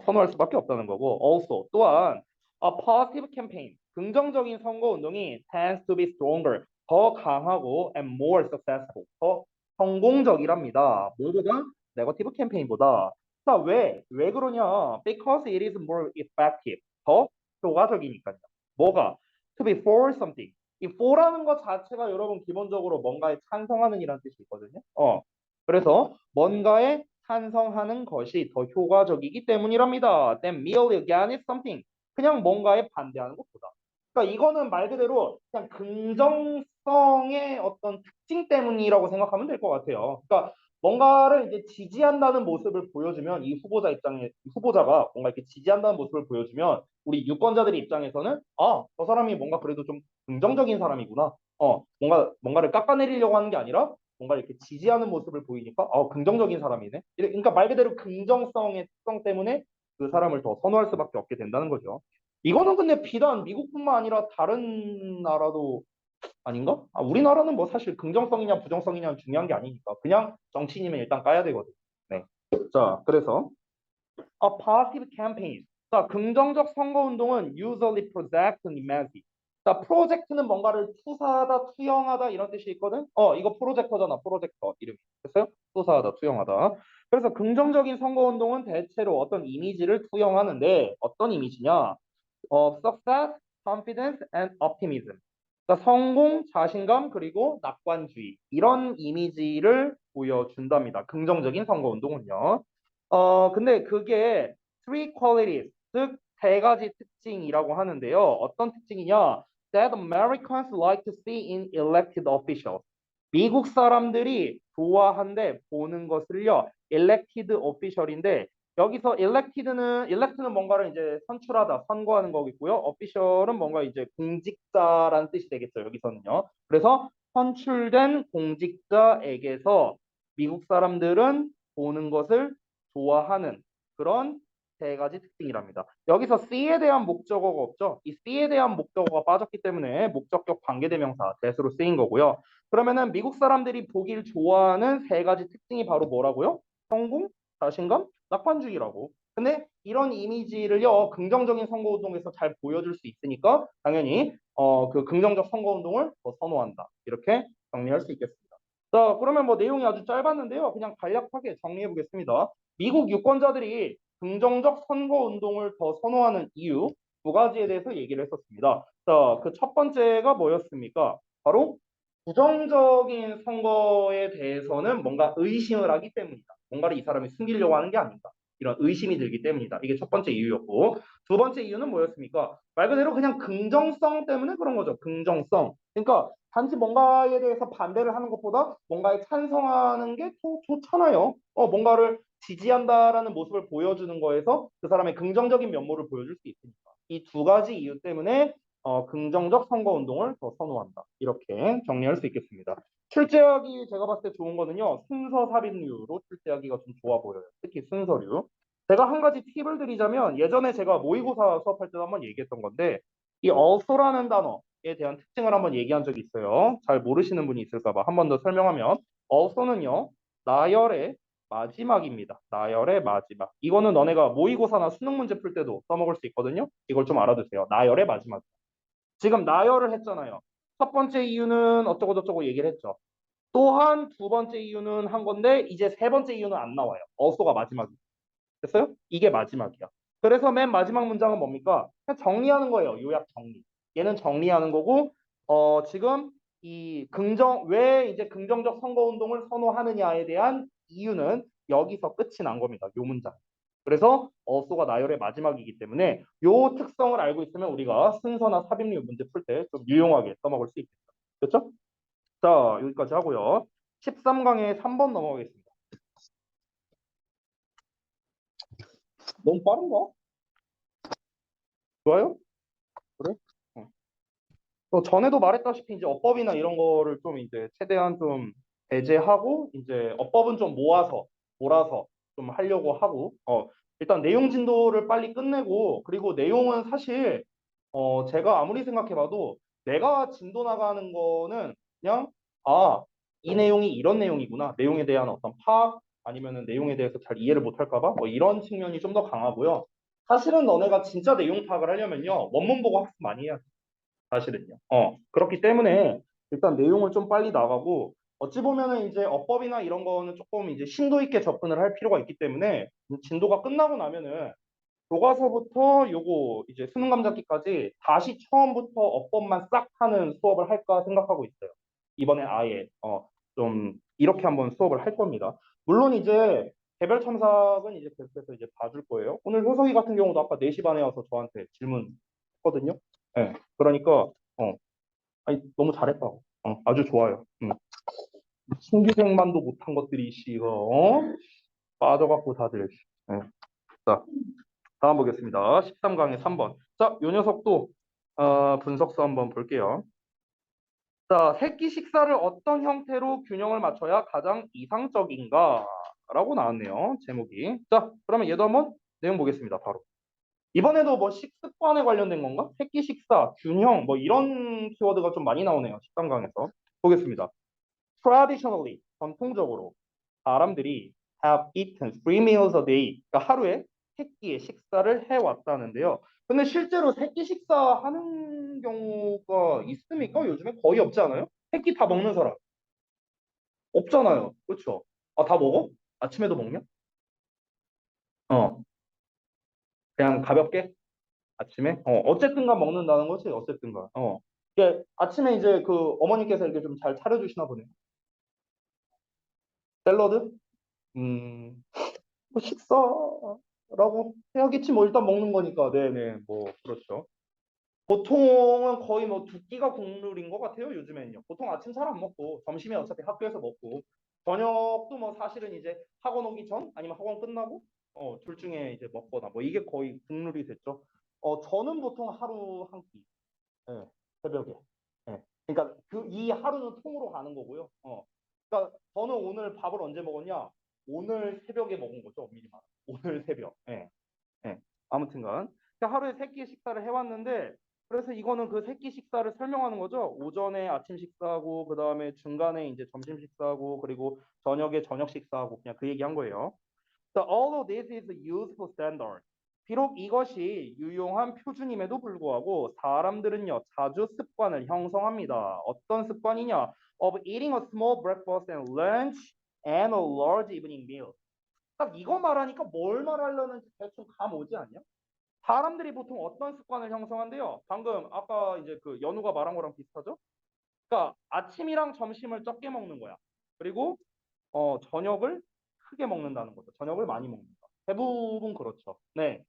선호할 수밖에 없다는 거고. Also 또한 a positive campaign 긍정적인 선거 운동이 tends to be stronger 더 강하고 and more successful 더 성공적이랍니다. 뭐보다? 네거티브 캠페인보다. 자, 왜 그러냐? Because it is more effective. 더 효과적이니까요. 뭐가? To be for something. 이 for라는 것 자체가 여러분 기본적으로 뭔가에 찬성하는 이라는 뜻이 있거든요. 그래서 뭔가에 찬성하는 것이 더 효과적이기 때문이랍니다. Then merely against something. 그냥 뭔가에 반대하는 것보다. 그러니까 이거는 말 그대로 그냥 긍정성의 어떤 특징 때문이라고 생각하면 될 것 같아요. 그러니까 뭔가를 이제 지지한다는 모습을 보여주면 이 후보자가 뭔가 이렇게 지지한다는 모습을 보여주면 우리 유권자들의 입장에서는 저 사람이 뭔가 그래도 좀 긍정적인 사람이구나. 뭔가를 깎아내리려고 하는 게 아니라 뭔가 이렇게 지지하는 모습을 보이니까 긍정적인 사람이네. 그러니까 말 그대로 긍정성의 특성 때문에 그 사람을 더 선호할 수밖에 없게 된다는 거죠. 이거는 근데 비단 미국뿐만 아니라 다른 나라도 아닌가? 우리나라는 뭐 사실 긍정성이냐 부정성이냐 중요한 게 아니니까 그냥 정치인이면 일단 까야 되거든. 네. 자, 그래서 positive campaign. 자, 긍정적 선거운동은 usually project an image. 자, 프로젝트는 뭔가를 투사하다, 투영하다 이런 뜻이 있거든. 이거 프로젝터잖아, 프로젝터 이름이. 됐어요? 투사하다, 투영하다. 그래서 긍정적인 선거운동은 대체로 어떤 이미지를 투영하는데 어떤 이미지냐? success, confidence, and optimism. 그러니까 성공, 자신감, 그리고 낙관주의 이런 이미지를 보여준답니다. 긍정적인 선거운동은요. 근데 그게 three qualities, 즉 세 가지 특징이라고 하는데요. 어떤 특징이냐? That Americans like to see in elected officials. 미국 사람들이 좋아한대 보는 것을요. elected official인데 여기서 elect는 뭔가를 이제 선출하다, 선거하는 거겠고요. official은 뭔가 이제 공직자라는 뜻이 되겠죠. 여기서는요. 그래서 선출된 공직자에게서 미국 사람들은 보는 것을 좋아하는 그런 세 가지 특징이랍니다. 여기서 C에 대한 목적어가 없죠. 이 C에 대한 목적어가 빠졌기 때문에 목적격 관계대명사 대수로 쓰인 거고요. 그러면은 미국 사람들이 보길 좋아하는 세 가지 특징이 바로 뭐라고요? 성공, 자신감, 낙관주의라고. 근데 이런 이미지를요 긍정적인 선거운동에서 잘 보여줄 수 있으니까 당연히 그 긍정적 선거운동을 더 선호한다. 이렇게 정리할 수 있겠습니다. 자, 그러면 뭐 내용이 아주 짧았는데요. 그냥 간략하게 정리해 보겠습니다. 미국 유권자들이 긍정적 선거운동을 더 선호하는 이유 두 가지에 대해서 얘기를 했었습니다. 자, 그 첫 번째가 뭐였습니까? 바로 부정적인 선거에 대해서는 뭔가 의심을 하기 때문이다. 뭔가를 이 사람이 숨기려고 하는 게 아닌가. 이런 의심이 들기 때문이다. 이게 첫 번째 이유였고 두 번째 이유는 뭐였습니까? 말 그대로 그냥 긍정성 때문에 그런 거죠. 긍정성. 그러니까 단지 뭔가에 대해서 반대를 하는 것보다 뭔가에 찬성하는 게 더 좋잖아요. 뭔가를 지지한다라는 모습을 보여주는 거에서 그 사람의 긍정적인 면모를 보여줄 수 있으니까. 이 두 가지 이유 때문에 긍정적 선거운동을 더 선호한다. 이렇게 정리할 수 있겠습니다. 출제하기 제가 봤을 때 좋은 거는요. 순서 삽입류로 출제하기가 좀 좋아 보여요. 특히 순서류. 제가 한 가지 팁을 드리자면 예전에 제가 모의고사 수업할 때도 한번 얘기했던 건데 이 also라는 단어에 대한 특징을 한번 얘기한 적이 있어요. 잘 모르시는 분이 있을까 봐 한 번 더 설명하면 also는요. 나열의 마지막입니다. 나열의 마지막. 이거는 너네가 모의고사나 수능 문제 풀 때도 써먹을 수 있거든요. 이걸 좀 알아두세요. 나열의 마지막. 지금 나열을 했잖아요. 첫 번째 이유는 어쩌고 저쩌고 얘기를 했죠. 또한 두 번째 이유는 한 건데 이제 세 번째 이유는 안 나와요. 어소가 마지막이에요. 됐어요? 이게 마지막이야. 그래서 맨 마지막 문장은 뭡니까? 그냥 정리하는 거예요. 요약 정리. 얘는 정리하는 거고 지금 왜 이제 긍정적 선거운동을 선호하느냐에 대한 이유는 여기서 끝이 난 겁니다. 요 문장. 그래서 어소가 나열의 마지막이기 때문에 요 특성을 알고 있으면 우리가 순서나 삽입류 문제 풀 때 좀 유용하게 써먹을 수 있겠죠. 그렇죠? 자, 여기까지 하고요. 13강에 3번 넘어가겠습니다. 너무 빠른가? 좋아요? 그래? 어. 전에도 말했다시피 이제 어법이나 이런 거를 좀 이제 최대한 좀 배제하고 이제 어법은 좀 몰아서 좀 하려고 하고 일단 내용 진도를 빨리 끝내고 그리고 내용은 사실 제가 아무리 생각해봐도 내가 진도 나가는 거는 그냥 이 내용이 이런 내용이구나 내용에 대한 어떤 파악 아니면은 내용에 대해서 잘 이해를 못할까 봐 뭐 이런 측면이 좀 더 강하고요. 사실은 너네가 진짜 내용 파악을 하려면요 원문 보고 학습 많이 해야 돼. 사실은요. 그렇기 때문에 일단 내용을 좀 빨리 나가고 어찌 보면은 이제 어법이나 이런 거는 조금 이제 심도 있게 접근을 할 필요가 있기 때문에 진도가 끝나고 나면은 교과서부터 요거 이제 수능 감잡기까지 다시 처음부터 어법만 싹 하는 수업을 할까 생각하고 있어요. 이번에 아예 좀 이렇게 한번 수업을 할 겁니다. 물론 이제 개별 첨삭은 이제 계속해서 이제 봐줄 거예요. 오늘 효석이 같은 경우도 아까 4시 반에 와서 저한테 질문했거든요. 그러니까 아니 너무 잘했다. 아주 좋아요. 신규생만도 못한 것들이 이거 빠져갖고 다들. 예. 자, 다음 보겠습니다. 13강의 3번. 자, 요 녀석도 분석서 한번 볼게요. 자, 새끼 식사를 어떤 형태로 균형을 맞춰야 가장 이상적인가? 라고 나왔네요. 제목이. 자, 그러면 얘도 한번 내용 보겠습니다. 바로. 이번에도 뭐 식습관에 관련된 건가? 새끼 식사, 균형, 뭐 이런 키워드가 좀 많이 나오네요. 13강에서. 보겠습니다. Traditionally, 전통적으로 사람들이 have eaten 3 meals a day. 그러니까 하루에 3끼의 식사를 해왔다는데요. 근데 실제로 3끼 식사하는 경우가 있습니까? 요즘에 거의 없지 않아요? 3끼 다 먹는 사람 없잖아요. 그렇죠? 아, 다 먹어? 아침에도 먹냐? 어, 그냥 가볍게 아침에? 어쨌든간 먹는다는 거지. 어쨌든간. 이게 아침에 이제 그 어머니께서 이렇게 좀 잘 차려주시나 보네요. 샐러드? 음, 뭐 식사라고 해야겠지. 뭐 일단 먹는 거니까. 네네. 뭐 그렇죠. 보통은 거의 뭐 2끼가 국룰인 것 같아요. 요즘에는요. 보통 아침 잘 안 먹고 점심에 어차피 학교에서 먹고 저녁도 뭐 사실은 이제 학원 오기 전 아니면 학원 끝나고 둘 중에 이제 먹거나 뭐 이게 거의 국룰이 됐죠. 저는 보통 하루 한 끼. 예, 새벽에. 예. 그러니까 그 이 하루는 통으로 가는 거고요. 그러니까 저는 오늘 밥을 언제 먹었냐? 오늘 새벽에 먹은 거죠. 미리 말. 오늘 새벽. 예. 예. 아무튼간 그러니까 하루에 3끼 식사를 해왔는데 그래서 이거는 그 3끼 식사를 설명하는 거죠. 오전에 아침 식사하고 그 다음에 중간에 이제 점심 식사하고 그리고 저녁에 저녁 식사하고 그냥 그 얘기한 거예요. So although this is a useful standard, 비록 이것이 유용한 표준임에도 불구하고 사람들은요 자주 습관을 형성합니다. 어떤 습관이냐? Of eating a small breakfast and lunch and a large evening meal. 딱 이거 말하니까 뭘 말하려는지 대충 감 오지 않냐? 사람들이 보통 어떤 습관을 형성한대요? 방금 아까 이제 그 연우가 말한 거랑 비슷하죠? 그러니까 아침이랑 점심을 적게 먹는 거야. 그리고 저녁을 크게 먹는다는 거죠. 저녁을 많이 먹는다. 대부분 그렇죠. 네.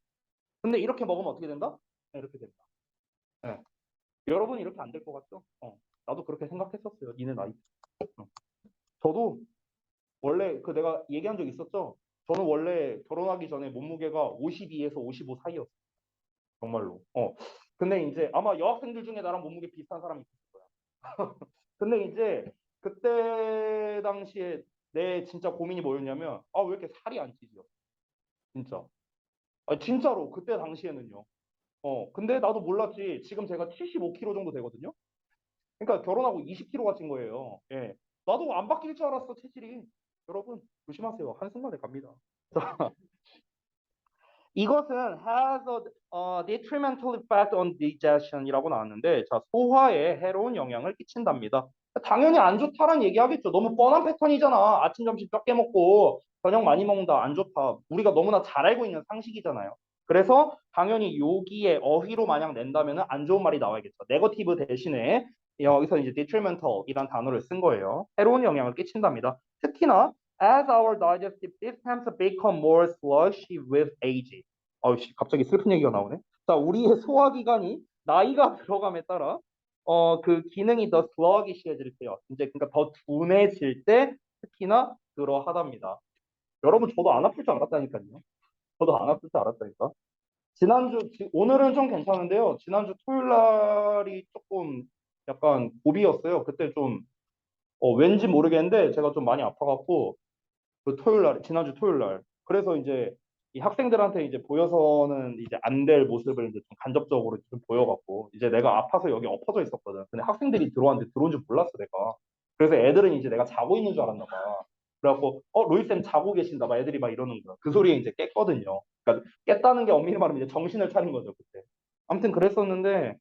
근데 이렇게 먹으면 어떻게 된다? 네, 이렇게 된다. 네. 여러분 이렇게 안 될 것 같죠? 나도 그렇게 생각했었어요. 니네 나이. 어. 저도 원래 그 내가 얘기한 적 있었죠? 저는 원래 결혼하기 전에 몸무게가 52에서 55 사이였어요. 정말로. 근데 이제 아마 여학생들 중에 나랑 몸무게 비슷한 사람이 있을 거야. 근데 이제 그때 당시에 내 진짜 고민이 뭐였냐면 아 왜 이렇게 살이 안 찌죠? 진짜. 진짜로 그때 당시에는요. 근데 나도 몰랐지. 지금 제가 75kg 정도 되거든요. 그러니까 결혼하고 20kg가 찐 거예요. 예. 나도 안 바뀔 줄 알았어, 체질이. 여러분, 조심하세요. 한순간에 갑니다. 이것은 has a detrimental effect on digestion이라고 나왔는데, 자, 소화에 해로운 영향을 끼친답니다. 당연히 안 좋다란 얘기하겠죠. 너무 뻔한 패턴이잖아. 아침, 점심 적게 먹고 저녁 많이 먹는다. 안 좋다. 우리가 너무나 잘 알고 있는 상식이잖아요. 그래서 당연히 여기에 어휘로 만약 낸다면 안 좋은 말이 나와야겠죠. 네거티브 대신에 여기서 이제 detrimental이란 단어를 쓴 거예요. 해로운 영향을 끼친답니다. 특히나 as our digestive systems become more slushy with age. 갑자기 슬픈 얘기가 나오네. 자, 우리의 소화기관이 나이가 들어감에 따라 그 기능이 더 slugish해질 때요. 이제 그러니까 더 둔해질 때 특히나 그러하답니다. 여러분 저도 안 아플 줄 알았다니까요. 저도 안 아플 줄 알았다니까. 오늘은 좀 괜찮은데요. 지난주 토요일 날이 조금 약간 고비였어요. 그때 좀 왠지 모르겠는데 제가 좀 많이 아파갖고 그 토요일 날, 지난주 토요일 날. 그래서 이제 이 학생들한테 이제 보여서는 이제 안 될 모습을 이제 좀 간접적으로 좀 보여갖고 이제 내가 아파서 여기 엎어져 있었거든. 근데 학생들이 들어왔는데 들어온 줄 몰랐어 내가. 그래서 애들은 이제 내가 자고 있는 줄 알았나 봐. 그래갖고 로이쌤 자고 계신다 봐. 애들이 막 이러는 거야. 그 소리에 이제 깼거든요. 그러니까 깼다는 게 엄밀히 말하면 이제 정신을 차린 거죠 그때. 아무튼 그랬었는데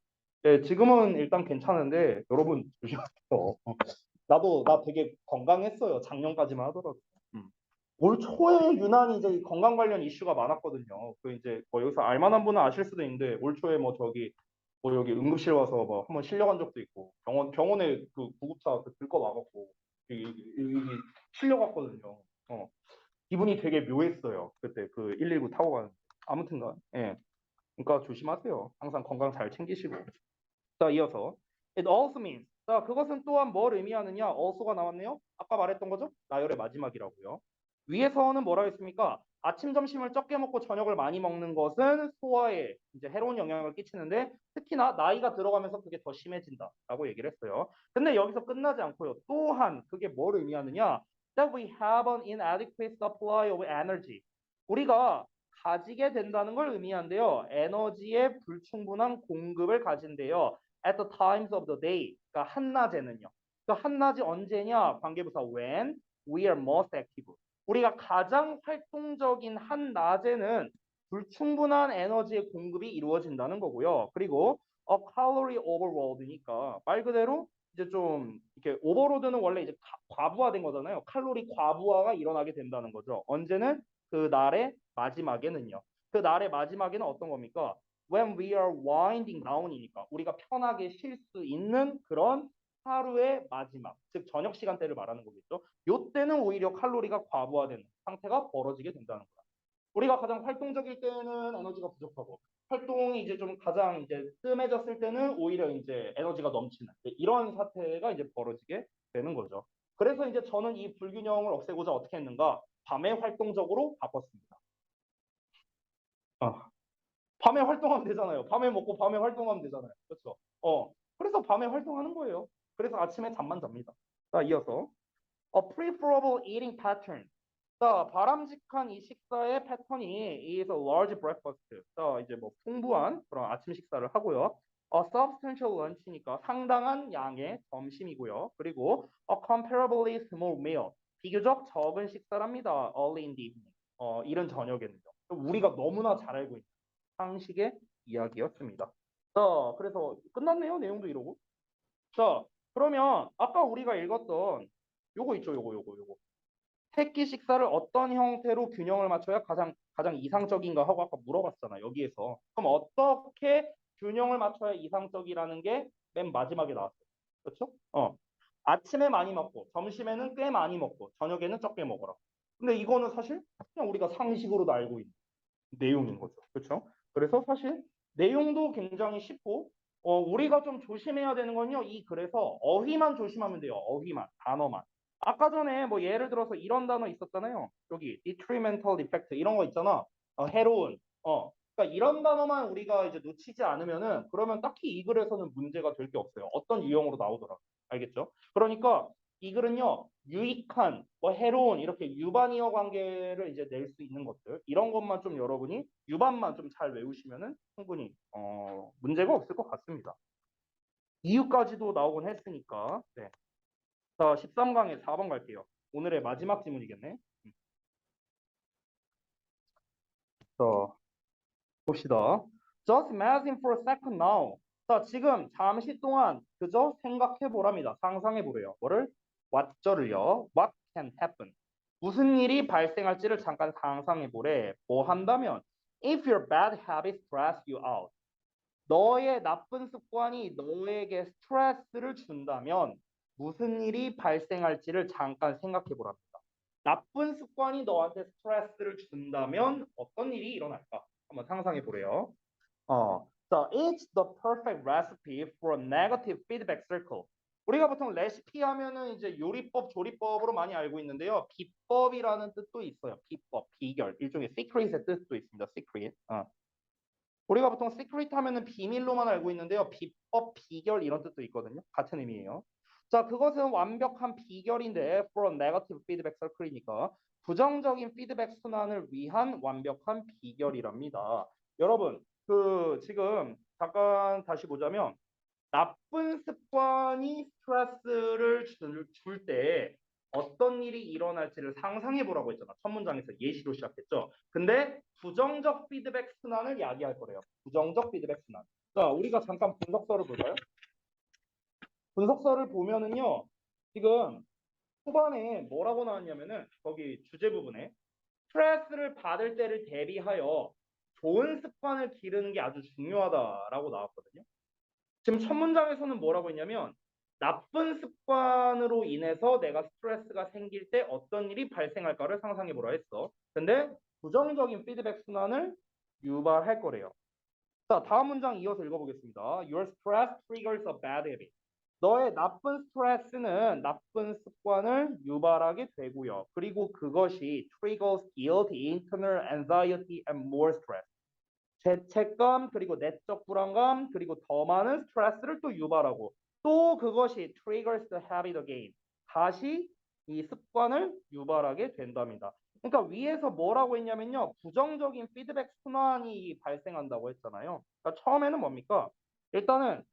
예, 지금은 일단 괜찮은데 여러분 조심하세요. 나 되게 건강했어요. 작년까지만 하더라도. 음. 올 초에 유난히 이제 이 건강 관련 이슈가 많았거든요. 그 이제 뭐 여기서 알만한 분은 아실 수도 있는데 올 초에 뭐 저기 뭐 여기 응급실 와서 뭐 한번 실려간 적도 있고 병원에 그 구급차 들거 와갖고 이 실려갔거든요. 기분이 되게 묘했어요. 그때 그 119 타고 가는. 아무튼간 예. 그러니까 조심하세요. 항상 건강 잘 챙기시고. 자, 이어서 it also means. 자, 그것은 또한 뭘 의미하느냐? also가 나왔네요. 아까 말했던 거죠? 나열의 마지막이라고요. 위에서는 뭐라 했습니까? 아침, 점심을 적게 먹고 저녁을 많이 먹는 것은 소화에 이제 해로운 영향을 끼치는데 특히나 나이가 들어가면서 그게 더 심해진다라고 얘기를 했어요. 근데 여기서 끝나지 않고요. 또한 그게 뭘 의미하느냐? That we have an inadequate supply of energy. 우리가 가지게 된다는 걸 의미한데요. 에너지의 불충분한 공급을 가진대요. At the times of the day. 그러니까 한낮에는요. 그 한낮이 언제냐? 관계부사 when we are most active. 우리가 가장 활동적인 한낮에는 불충분한 에너지의 공급이 이루어진다는 거고요. 그리고 a calorie overload니까 말 그대로 이제 좀 이렇게 오버로드는 원래 이제 과부하된 거잖아요. 칼로리 과부하가 일어나게 된다는 거죠. 언제는 그 날의 마지막에는요. 그 날의 마지막에는 어떤 겁니까? When we are winding down이니까 우리가 편하게 쉴 수 있는 그런 하루의 마지막, 즉 저녁 시간대를 말하는 거겠죠. 요때는 오히려 칼로리가 과부하되는 상태가 벌어지게 된다는 거야. 우리가 가장 활동적일 때는 에너지가 부족하고 활동이 이제 좀 가장 이제 뜸해졌을 때는 오히려 이제 에너지가 넘치는 이런 사태가 이제 벌어지게 되는 거죠. 그래서 이제 저는 이 불균형을 없애고자 어떻게 했는가? 밤에 활동적으로 바꿨습니다. 어, 밤에 활동하면 되잖아요. 밤에 먹고 밤에 활동하면 되잖아요. 그렇죠? 그래서 밤에 활동하는 거예요. 그래서 아침에 잠만 잡니다. 자, 이어서 A preferable eating pattern. 자, 바람직한 이 식사의 패턴이 is a large breakfast. 자, 이제 뭐 풍부한 그런 아침 식사를 하고요. A substantial lunch니까 상당한 양의 점심이고요. 그리고 a comparably small meal. 비교적 적은 식사랍니다. Early in the evening. 이른 저녁에는요. 우리가 너무나 잘 알고 있는 상식의 이야기였습니다. 자, 그래서 끝났네요. 내용도 이러고. 자, 그러면 아까 우리가 읽었던 요거 있죠. 요거. 새끼 식사를 어떤 형태로 균형을 맞춰야 가장 이상적인가 하고 아까 물어봤잖아. 여기에서. 그럼 어떻게 균형을 맞춰야 이상적이라는 게 맨 마지막에 나왔어요. 그렇죠? 아침에 많이 먹고 점심에는 꽤 많이 먹고 저녁에는 적게 먹어라. 근데 이거는 사실 그냥 우리가 상식으로도 알고 있는 내용인 거죠. 그렇죠? 그래서 사실 내용도 굉장히 쉽고 우리가 좀 조심해야 되는 건요. 그래서 어휘만 조심하면 돼요. 어휘만, 단어만. 아까 전에 뭐 예를 들어서 이런 단어 있었잖아요. 여기 detrimental effect 이런 거 있잖아. 해로운. 그러니까 이런 단어만 우리가 이제 놓치지 않으면은 그러면 딱히 이 글에서는 문제가 될 게 없어요. 어떤 유형으로 나오더라도. 알겠죠? 그러니까 이 글은요. 유익한, 뭐 해로운 이렇게 유반이어 관계를 이제 낼 수 있는 것들 이런 것만 좀 여러분이 유반만 좀 잘 외우시면은 충분히 문제가 없을 것 같습니다. 이유까지도 나오곤 했으니까. 네. 자, 13강에 4번 갈게요. 오늘의 마지막 지문이겠네. 자, 봅시다. Just imagine for a second now. 자, 지금 잠시 동안 그저 생각해 보랍니다. 상상해 보래요. 뭐를? what절을요. What can happen? 무슨 일이 발생할지를 잠깐 상상해 보래. 뭐 한다면 if your bad habits stress you out. 너의 나쁜 습관이 너에게 스트레스를 준다면 무슨 일이 발생할지를 잠깐 생각해 보랍니다. 나쁜 습관이 너한테 스트레스를 준다면 어떤 일이 일어날까? 한번 상상해 보래요. 자, it's the perfect recipe for a negative feedback circle. 우리가 보통 레시피 하면은 이제 요리법, 조리법으로 많이 알고 있는데요. 비법이라는 뜻도 있어요. 비법, 비결. 일종의 secret의 뜻도 있습니다. secret. 우리가 보통 secret 하면은 비밀로만 알고 있는데요. 비법, 비결 이런 뜻도 있거든요. 같은 의미예요. 자, 그것은 완벽한 비결인데 for a negative feedback circle이니까 부정적인 피드백 순환을 위한 완벽한 비결이랍니다. 여러분, 지금 잠깐 다시 보자면 나쁜 습관이 스트레스를 줄 때 어떤 일이 일어날지를 상상해 보라고 했잖아. 첫 문장에서 예시로 시작했죠. 근데 부정적 피드백 순환을 야기할 거래요. 부정적 피드백 순환. 자, 우리가 잠깐 분석서를 볼까요? 분석서를 보면은요. 지금 후반에 뭐라고 나왔냐면은 거기 주제 부분에 스트레스를 받을 때를 대비하여 좋은 습관을 기르는 게 아주 중요하다라고 나왔거든요. 지금 첫 문장에서는 뭐라고 했냐면 나쁜 습관으로 인해서 내가 스트레스가 생길 때 어떤 일이 발생할까를 상상해 보라 했어. 근데 부정적인 피드백 순환을 유발할 거래요. 자, 다음 문장 이어서 읽어보겠습니다. Your stress triggers a bad habit. 너의 나쁜 스트레스는 나쁜 습관을 유발하게 되고요. 그리고 그것이 triggers guilt, internal anxiety, and more stress. 죄책감, 그리고 내적 불안감, 그리고 더 많은 스트레스를 또 유발하고 또 그것이 triggers the habit again. 다시 이 습관을 유발하게 된답니다. 그러니까 위에서 뭐라고 했냐면요. 부정적인 피드백 순환이 발생한다고 했잖아요. 그러니까 처음에는 뭡니까? 일단은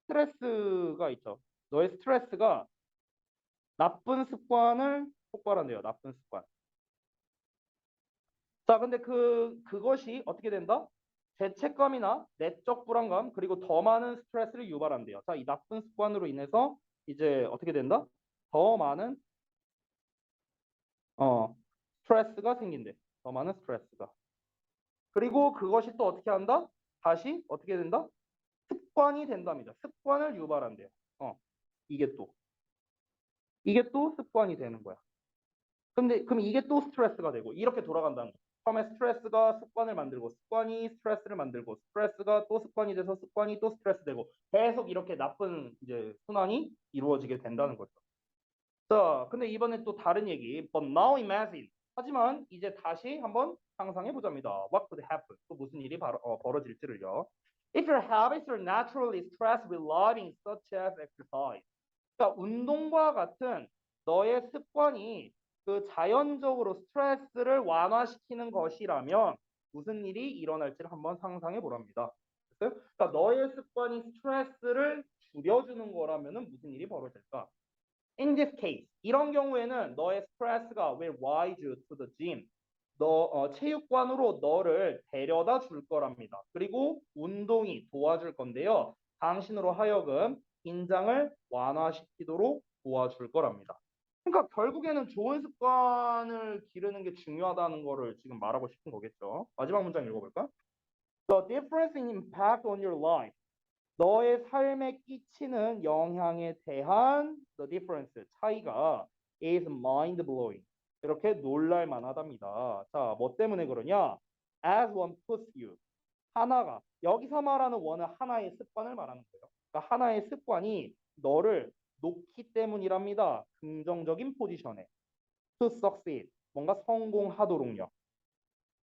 스트레스가 있죠. 너의 스트레스가 나쁜 습관을 촉발한대요. 나쁜 습관. 자, 근데 그것이 어떻게 된다? 죄책감이나 내적 불안감, 그리고 더 많은 스트레스를 유발한대요. 자, 이 나쁜 습관으로 인해서 이제 어떻게 된다? 더 많은, 스트레스가 생긴대. 더 많은 스트레스가. 그리고 그것이 또 어떻게 한다? 다시 어떻게 된다? 습관이 된답니다. 습관을 유발한대요. 어, 이게 또. 이게 또 습관이 되는 거야. 근데 그럼 이게 또 스트레스가 되고 이렇게 돌아간다는 거야. 처음에 스트레스가 습관을 만들고 습관이 스트레스를 만들고 스트레스가 또 습관이 돼서 습관이 또 스트레스 되고 계속 이렇게 나쁜 이제 순환이 이루어지게 된다는 거죠. 자, 근데 이번엔 또 다른 얘기. But now imagine. 하지만 이제 다시 한번 상상해 보자입니다. What could happen? 또 무슨 일이 벌어질지를요. If your habits are naturally stress relieving, such as exercise. 그러니까 운동과 같은 너의 습관이 그 자연적으로 스트레스를 완화시키는 것이라면 무슨 일이 일어날지를 한번 상상해 보랍니다. 됐어요? 그러니까 너의 습관이 스트레스를 줄여주는 거라면은 무슨 일이 벌어질까? In this case, 이런 경우에는 너의 스트레스가 will rise you to the gym. 체육관으로 너를 데려다 줄 거랍니다. 그리고 운동이 도와줄 건데요. 당신으로 하여금 긴장을 완화시키도록 도와줄 거랍니다. 그러니까 결국에는 좋은 습관을 기르는 게 중요하다는 거를 지금 말하고 싶은 거겠죠. 마지막 문장 읽어볼까? The difference in impact on your life. 너의 삶에 끼치는 영향에 대한 the difference, 차이가 is mind blowing. 이렇게 놀랄 만하답니다. 자, 뭐 때문에 그러냐? As one puts you. 하나가 여기서 말하는 원은 하나의 습관을 말하는 거예요. 그러니까 하나의 습관이 너를 놓기 때문이랍니다. 긍정적인 포지션에. To succeed. 뭔가 성공하도록요.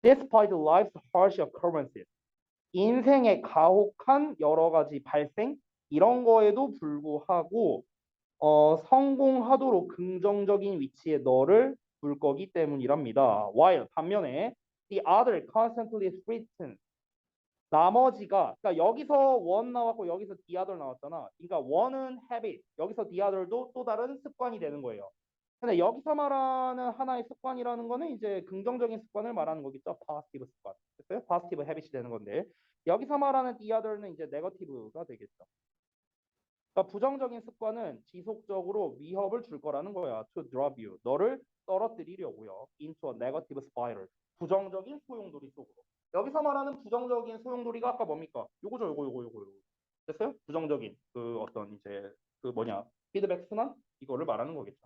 Despite life's harsh occurrences. 인생의 가혹한 여러 가지 발생 이런 거에도 불구하고 성공하도록 긍정적인 위치에 너를 둘 거기 때문이랍니다. While 반면에 the other constantly threatens 나머지가 그러니까 여기서 one 나왔고 여기서 the other 나왔잖아. 그러니까 one은 habit 여기서 the other도 또 다른 습관이 되는 거예요. 근데 여기서 말하는 하나의 습관이라는 거는 이제 긍정적인 습관을 말하는 거겠죠. positive 습관. 됐어요? positive habit이 되는 건데 여기서 말하는 the other는 이제 negative가 되겠죠. 그러니까 부정적인 습관은 지속적으로 위협을 줄 거라는 거야. To drop you. 너를 떨어뜨리려고요. Into a negative spiral. 부정적인 소용돌이 속으로. 여기서 말하는 부정적인 소용돌이가 아까 뭡니까? 요거죠, 요거. 됐어요? 부정적인 그 어떤 이제 그 뭐냐 피드백 순환 이거를 말하는 거겠죠.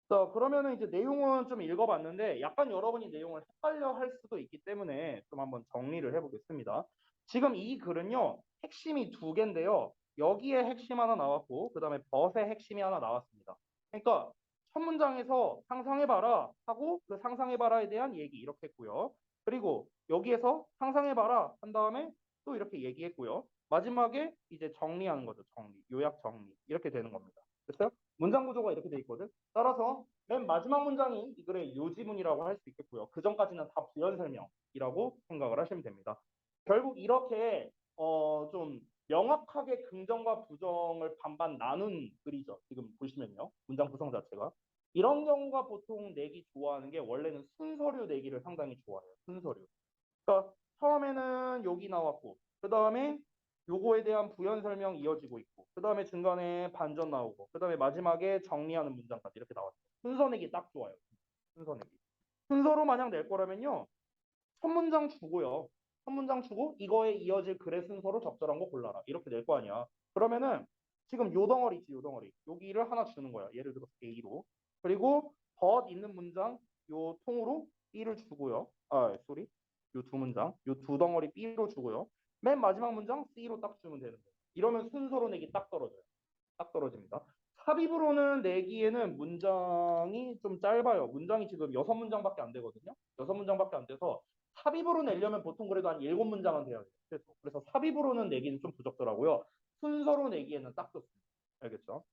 자, 그러면은 이제 내용은 좀 읽어봤는데 약간 여러분이 내용을 헷갈려 할 수도 있기 때문에 좀 한번 정리를 해보겠습니다. 지금 이 글은요, 핵심이 두 개인데요. 여기에 핵심 하나 나왔고, 그 다음에 벗의 핵심이 하나 나왔습니다. 그러니까 첫 문장에서 상상해봐라 하고 그 상상해봐라에 대한 얘기 이렇게 했고요. 그리고 여기에서 상상해봐라 한 다음에 또 이렇게 얘기했고요. 마지막에 이제 정리하는 거죠. 정리, 요약 정리 이렇게 되는 겁니다. 됐어요? 문장 구조가 이렇게 돼 있거든. 따라서 맨 마지막 문장이 이 글의 요지문이라고 할 수 있겠고요. 그 전까지는 다 부연 설명이라고 생각을 하시면 됩니다. 결국 이렇게 좀 명확하게 긍정과 부정을 반반 나눈 글이죠. 지금 보시면요. 문장 구성 자체가. 이런 경우가 보통 내기 좋아하는 게 원래는 순서류 내기를 상당히 좋아해요. 순서류. 그러니까 처음에는 여기 나왔고 그 다음에 요거에 대한 부연 설명 이어지고 있고 그 다음에 중간에 반전 나오고 그 다음에 마지막에 정리하는 문장까지 이렇게 나왔어요. 순서 내기 딱 좋아요. 순서 내기. 순서로 만약 낼 거라면요. 첫 문장 주고요. 첫 문장 주고 이거에 이어질 글의 순서로 적절한 거 골라라. 이렇게 낼 거 아니야. 그러면은 지금 요 덩어리 있지, 요 덩어리. 여기를 하나 주는 거야. 예를 들어 A로. 그리고 but 있는 문장 요 통으로 B를 주고요. 아, 쏘리. 요 두 문장, 요 두 덩어리 B로 주고요. 맨 마지막 문장 C로 딱 주면 되는 거예요. 이러면 순서로 내기 딱 떨어져요. 딱 떨어집니다. 삽입으로는 내기에는 문장이 좀 짧아요. 문장이 지금 6문장밖에 안 되거든요. 6문장밖에 안 돼서 삽입으로 내려면 보통 그래도 한 7문장은 돼야 돼요. 그래서 삽입으로는 내기는 좀 부적절하고요. 순서로 내기에는 딱 좋습니다. 알겠죠?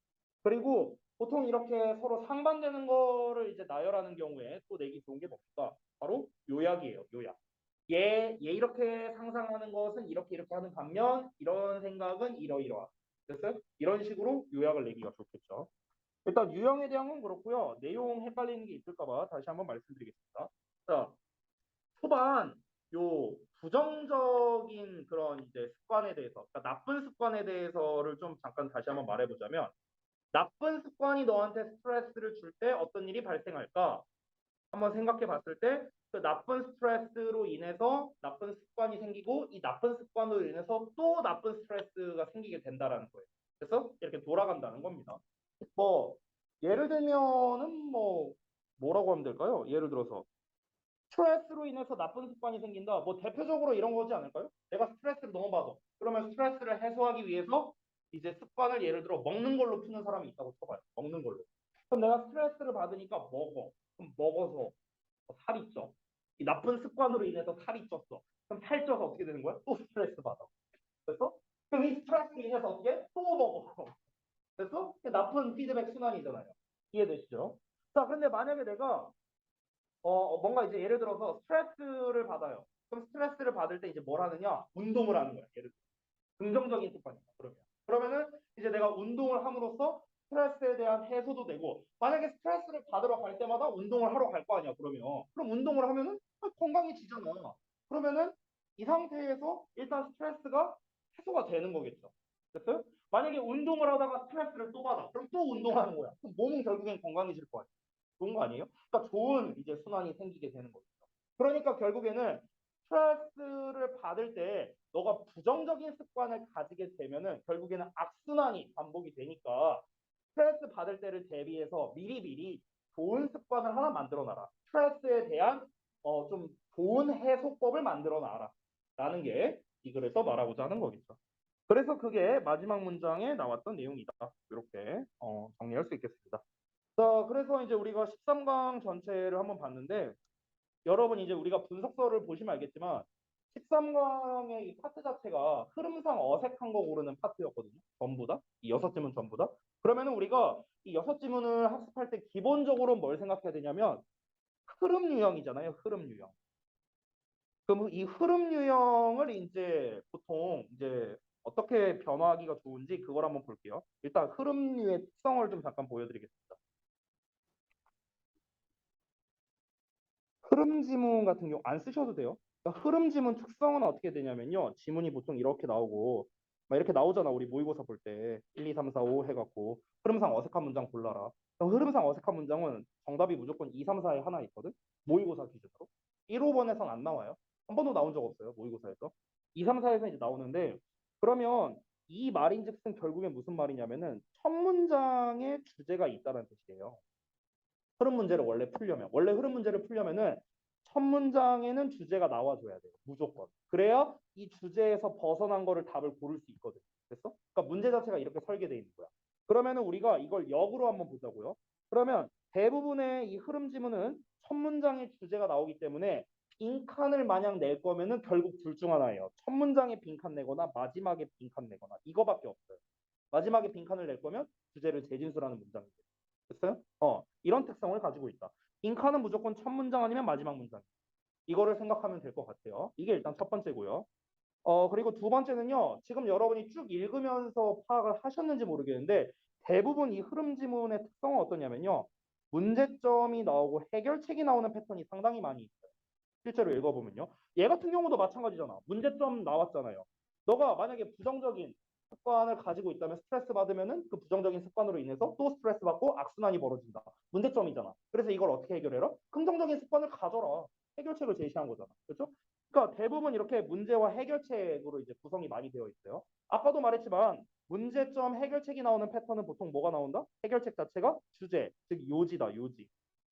그리고 보통 이렇게 서로 상반되는 거를 이제 나열하는 경우에 또 내기 좋은 게 뭡니까? 바로 요약이에요. 요약. 얘 이렇게 상상하는 것은 이렇게 하는 반면 이런 생각은 이러이러하. 됐어요? 이런 식으로 요약을 내기가 좋겠죠. 일단 유형에 대한 건 그렇고요. 내용 헷갈리는 게 있을까봐 다시 한번 말씀드리겠습니다. 자, 초반 요 부정적인 그런 이제 습관에 대해서, 그러니까 나쁜 습관에 대해서를 좀 잠깐 다시 한번 말해보자면, 나쁜 습관이 너한테 스트레스를 줄 때 어떤 일이 발생할까? 한번 생각해 봤을 때 그 나쁜 스트레스로 인해서 나쁜 습관이 생기고 이 나쁜 습관으로 인해서 또 나쁜 스트레스가 생기게 된다라는 거예요. 그래서 이렇게 돌아간다는 겁니다. 뭐 예를 들면은 뭐라고 하면 될까요? 예를 들어서 스트레스로 인해서 나쁜 습관이 생긴다. 뭐 대표적으로 이런 거지 않을까요? 내가 스트레스를 너무 받아. 그러면 스트레스를 해소하기 위해서 이제 습관을 예를 들어 먹는 걸로 푸는 사람이 있다고 쳐봐요. 먹는 걸로. 그럼 내가 스트레스를 받으니까 먹어. 그럼 먹어서 살이 쪄. 이 나쁜 습관으로 인해서 살이 쪘어. 그럼 살쪄서 어떻게 되는 거야? 또 스트레스 받아. 그래서 그럼 이 스트레스로 인해서 어떻게? 또 먹어. 그래서 나쁜 피드백 순환이잖아요. 이해되시죠? 자, 근데 만약에 내가 뭔가 이제 예를 들어서 스트레스를 받아요. 그럼 스트레스를 받을 때 이제 뭘 하느냐? 운동을 하는 거야. 예를 들어. 긍정적인 습관이다. 그러면은 이제 내가 운동을 함으로써 스트레스에 대한 해소도 되고 만약에 스트레스를 받으러 갈 때마다 운동을 하러 갈 거 아니야. 그럼 운동을 하면은 건강해지잖아. 그러면은 이 상태에서 일단 스트레스가 해소가 되는 거겠죠. 됐어요? 만약에 운동을 하다가 스트레스를 또 받아. 그럼 또 운동하는 거야. 그럼 몸은 결국엔 건강해질 거 아니야. 좋은 거 아니에요? 그러니까 좋은 이제 순환이 생기게 되는 거죠. 그러니까 결국에는 스트레스를 받을 때 너가 부정적인 습관을 가지게 되면은 결국에는 악순환이 반복이 되니까 스트레스 받을 때를 대비해서 미리미리 좋은 습관을 하나 만들어 놔라. 스트레스에 대한 좀 좋은 해소법을 만들어 놔라. 라는 게 이 글에서 말하고자 하는 거겠죠. 그래서 그게 마지막 문장에 나왔던 내용이다. 이렇게 정리할 수 있겠습니다. 자, 그래서 이제 우리가 13강 전체를 한번 봤는데 여러분 이제 우리가 분석서를 보시면 알겠지만 13강의 이 파트 자체가 흐름상 어색한 거 고르는 파트였거든요. 전부 다. 이 6지문 전부 다. 그러면은 우리가 이 6지문을 학습할 때 기본적으로 뭘 생각해야 되냐면 흐름 유형이잖아요. 흐름 유형. 그럼 이 흐름 유형을 이제 보통 이제 어떻게 변화하기가 좋은지 그걸 한번 볼게요. 일단 흐름류의 특성을 좀 잠깐 보여드리겠습니다. 흐름 지문 같은 경우 안 쓰셔도 돼요. 그러니까 흐름 지문 특성은 어떻게 되냐면요. 지문이 보통 이렇게 나오고 막 이렇게 나오잖아. 우리 모의고사 볼 때 1, 2, 3, 4, 5 해갖고 흐름상 어색한 문장 골라라. 그럼 흐름상 어색한 문장은 정답이 무조건 2, 3, 4에 하나 있거든. 모의고사 기준으로. 1, 5번에선 안 나와요. 한 번도 나온 적 없어요. 모의고사에서. 2, 3, 4에서 이제 나오는데 그러면 이 말인즉슨 결국엔 무슨 말이냐면은 첫 문장에 주제가 있다는 뜻이에요. 흐름 문제를 원래 흐름 문제를 풀려면은 첫 문장에는 주제가 나와줘야 돼요. 무조건. 그래야 이 주제에서 벗어난 거를 답을 고를 수 있거든. 됐어? 그러니까 문제 자체가 이렇게 설계되어 있는 거야. 그러면은 우리가 이걸 역으로 한번 보자고요. 그러면 대부분의 이 흐름 지문은 첫 문장에 주제가 나오기 때문에 빈칸을 마냥 낼 거면은 결국 둘 중 하나예요. 첫 문장에 빈칸 내거나 마지막에 빈칸 내거나 이거밖에 없어요. 마지막에 빈칸을 낼 거면 주제를 재진술하는 문장이죠. 됐어요? 이런 특성을 가지고 있다. 빈칸은 무조건 첫 문장 아니면 마지막 문장. 이거를 생각하면 될 것 같아요. 이게 일단 첫 번째고요. 그리고 두 번째는요. 지금 여러분이 쭉 읽으면서 파악을 하셨는지 모르겠는데 대부분 이 흐름 지문의 특성은 어떠냐면요. 문제점이 나오고 해결책이 나오는 패턴이 상당히 많이 있어요. 실제로 읽어보면요. 얘 같은 경우도 마찬가지잖아. 문제점 나왔잖아요. 너가 만약에 부정적인 습관을 가지고 있다면 스트레스 받으면은 그 부정적인 습관으로 인해서 또 스트레스 받고 악순환이 벌어진다. 문제점이잖아. 그래서 이걸 어떻게 해결해라? 긍정적인 습관을 가져라. 해결책을 제시한 거잖아. 그렇죠? 그러니까 대부분 이렇게 문제와 해결책으로 이제 구성이 많이 되어 있어요. 아까도 말했지만 문제점 해결책이 나오는 패턴은 보통 뭐가 나온다? 해결책 자체가 주제, 즉 요지다.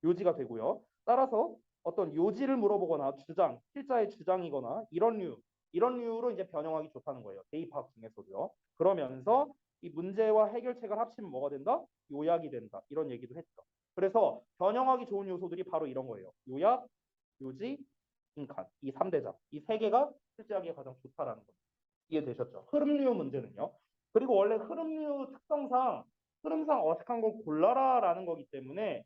요지가 되고요. 따라서 어떤 요지를 물어보거나 주장, 필자의 주장이거나 이런 류 이런 류로 이제 변형하기 좋다는 거예요. 대입학 중에서도요. 그러면서 이 문제와 해결책을 합치면 뭐가 된다? 요약이 된다. 이런 얘기도 했죠. 그래서 변형하기 좋은 요소들이 바로 이런 거예요. 요약, 요지, 빈칸. 이 3대장. 이 세 개가 출제하기에 가장 좋다라는 거. 이해되셨죠? 흐름류 문제는요. 그리고 원래 흐름류 특성상 흐름상 어색한 걸 골라라라는 거기 때문에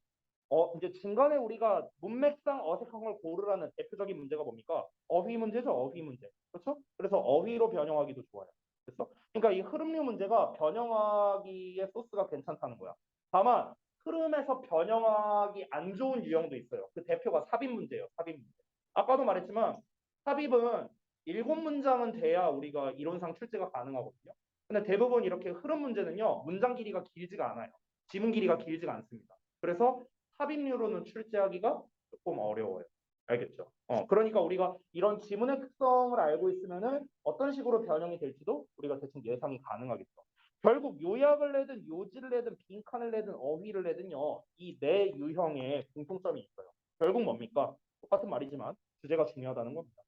이제 중간에 우리가 문맥상 어색한 걸 고르라는 대표적인 문제가 뭡니까? 어휘 문제죠, 어휘 문제. 그렇죠? 그래서 어휘로 변형하기도 좋아요. 그래서 그러니까 이 흐름류 문제가 변형하기에 소스가 괜찮다는 거야. 다만 흐름에서 변형하기 안 좋은 유형도 있어요. 그 대표가 삽입 문제예요, 삽입 문제. 아까도 말했지만 삽입은 7문장은 돼야 우리가 이론상 출제가 가능하거든요. 근데 대부분 이렇게 흐름 문제는요, 문장 길이가 길지가 않아요. 지문 길이가 길지가 않습니다. 그래서 삽입류로는 출제하기가 조금 어려워요. 알겠죠? 그러니까 우리가 이런 지문의 특성을 알고 있으면은 어떤 식으로 변형이 될지도 우리가 대충 예상이 가능하겠죠. 결국 요약을 내든 요지를 내든 빈칸을 내든 어휘를 내든요, 이 네 유형의 공통점이 있어요. 결국 뭡니까? 똑같은 말이지만 주제가 중요하다는 겁니다.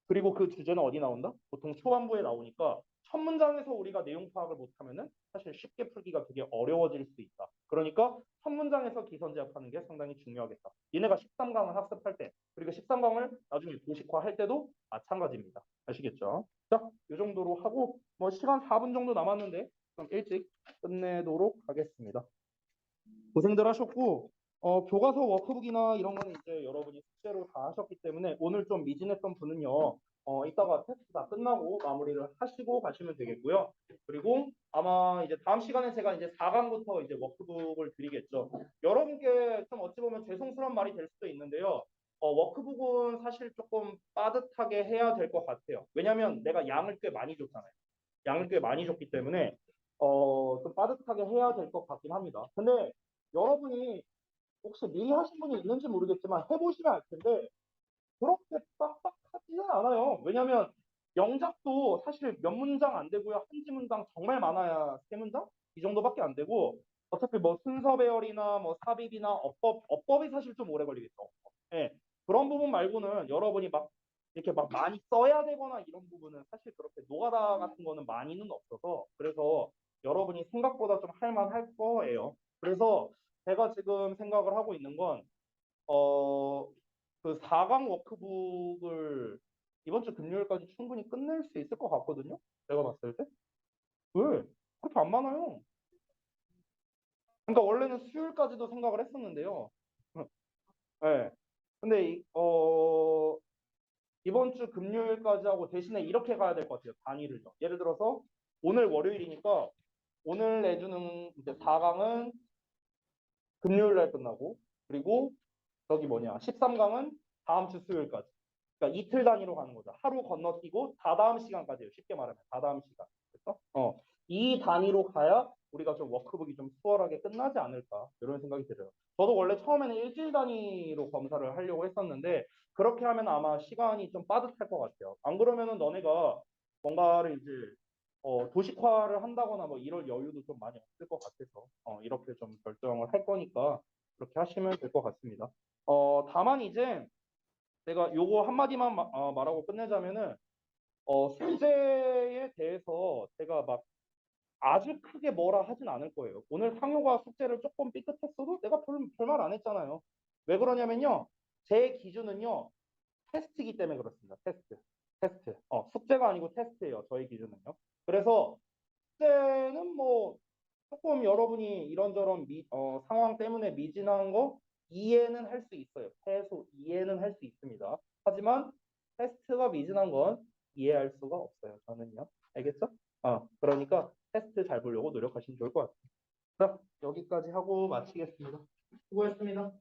그리고 그 주제는 어디 나온다? 보통 초반부에 나오니까 첫 문장에서 우리가 내용 파악을 못하면은 사실 쉽게 풀기가 되게 어려워질 수 있다. 그러니까 첫 문장에서 기선제압하는 게 상당히 중요하겠다. 얘네가 13강을 학습할 때 그리고 13강을 나중에 도식화할 때도 마찬가지입니다. 아시겠죠? 자, 이 정도로 하고 뭐 시간 4분 정도 남았는데 좀 일찍 끝내도록 하겠습니다. 고생들 하셨고 교과서 워크북이나 이런 거는 이제 여러분이 숙제로 다 하셨기 때문에 오늘 좀 미진했던 분은요. 이따가 테스트 다 끝나고 마무리를 하시고 가시면 되겠고요. 그리고 아마 이제 다음 시간에 제가 이제 4강부터 이제 워크북을 드리겠죠. 여러분께 좀 어찌 보면 죄송스러운 말이 될 수도 있는데요. 워크북은 사실 조금 빠듯하게 해야 될 것 같아요. 왜냐하면 내가 양을 꽤 많이 줬잖아요. 양을 꽤 많이 줬기 때문에 좀 빠듯하게 해야 될 것 같긴 합니다. 근데 여러분이 혹시 미리 하신 분이 있는지 모르겠지만 해보시면 알 텐데 그렇게 빡빡하지는 않아요. 왜냐하면 영작도 사실 몇 문장 안 되고요. 한 지문당 정말 많아야 세 문장? 이 정도밖에 안 되고 어차피 뭐 순서 배열이나 뭐 삽입이나 어법이 사실 좀 오래 걸리겠죠. 예. 그런 부분 말고는 여러분이 막 이렇게 막 많이 써야 되거나 이런 부분은 사실 그렇게 노가다 같은 거는 많이는 없어서 그래서 여러분이 생각보다 좀 할만할 거예요. 그래서 제가 지금 생각을 하고 있는 건 그 4강 워크북을 이번 주 금요일까지 충분히 끝낼 수 있을 것 같거든요. 제가 봤을 때. 왜? 그렇게 안 많아요. 그러니까 원래는 수요일까지도 생각을 했었는데요. 네. 근데 이번 주 금요일까지 하고 대신에 이렇게 가야 될 것 같아요. 단위를요. 예를 들어서 오늘 월요일이니까 오늘 내주는 이제 4강은 금요일 날 끝나고 그리고 저기 뭐냐 13강은 다음 주 수요일까지. 그러니까 이틀 단위로 가는 거죠. 하루 건너뛰고 다다음 시간까지요. 쉽게 말하면 다다음 시간. 그래서 이 단위로 가야 우리가 좀 워크북이 좀 수월하게 끝나지 않을까 이런 생각이 들어요. 저도 원래 처음에는 일주일 단위로 검사를 하려고 했었는데 그렇게 하면 아마 시간이 좀 빠듯할 것 같아요. 안 그러면은 너네가 뭔가를 이제 도식화를 한다거나 뭐 이럴 여유도 좀 많이 없을 것 같아서 이렇게 좀 결정을 할 거니까 그렇게 하시면 될 것 같습니다. 다만 이제 제가 요거 한마디만 말하고 끝내자면은 숙제에 대해서 제가 막 아주 크게 뭐라 하진 않을 거예요. 오늘 상효가 숙제를 조금 삐끗했어도 내가 별말 안 했잖아요. 왜 그러냐면요. 제 기준은요. 테스트이기 때문에 그렇습니다. 테스트. 숙제가 아니고 테스트예요. 저희 기준은요. 그래서 숙제는 뭐 조금 여러분이 이런저런 상황 때문에 미진한 거 이해는 할 수 있어요. 최소 이해는 할 수 있습니다. 하지만 테스트가 미진한 건 이해할 수가 없어요. 저는요. 알겠죠? 그러니까 테스트 잘 보려고 노력하시면 좋을 것 같아요. 자, 여기까지 하고 마치겠습니다. 수고했습니다.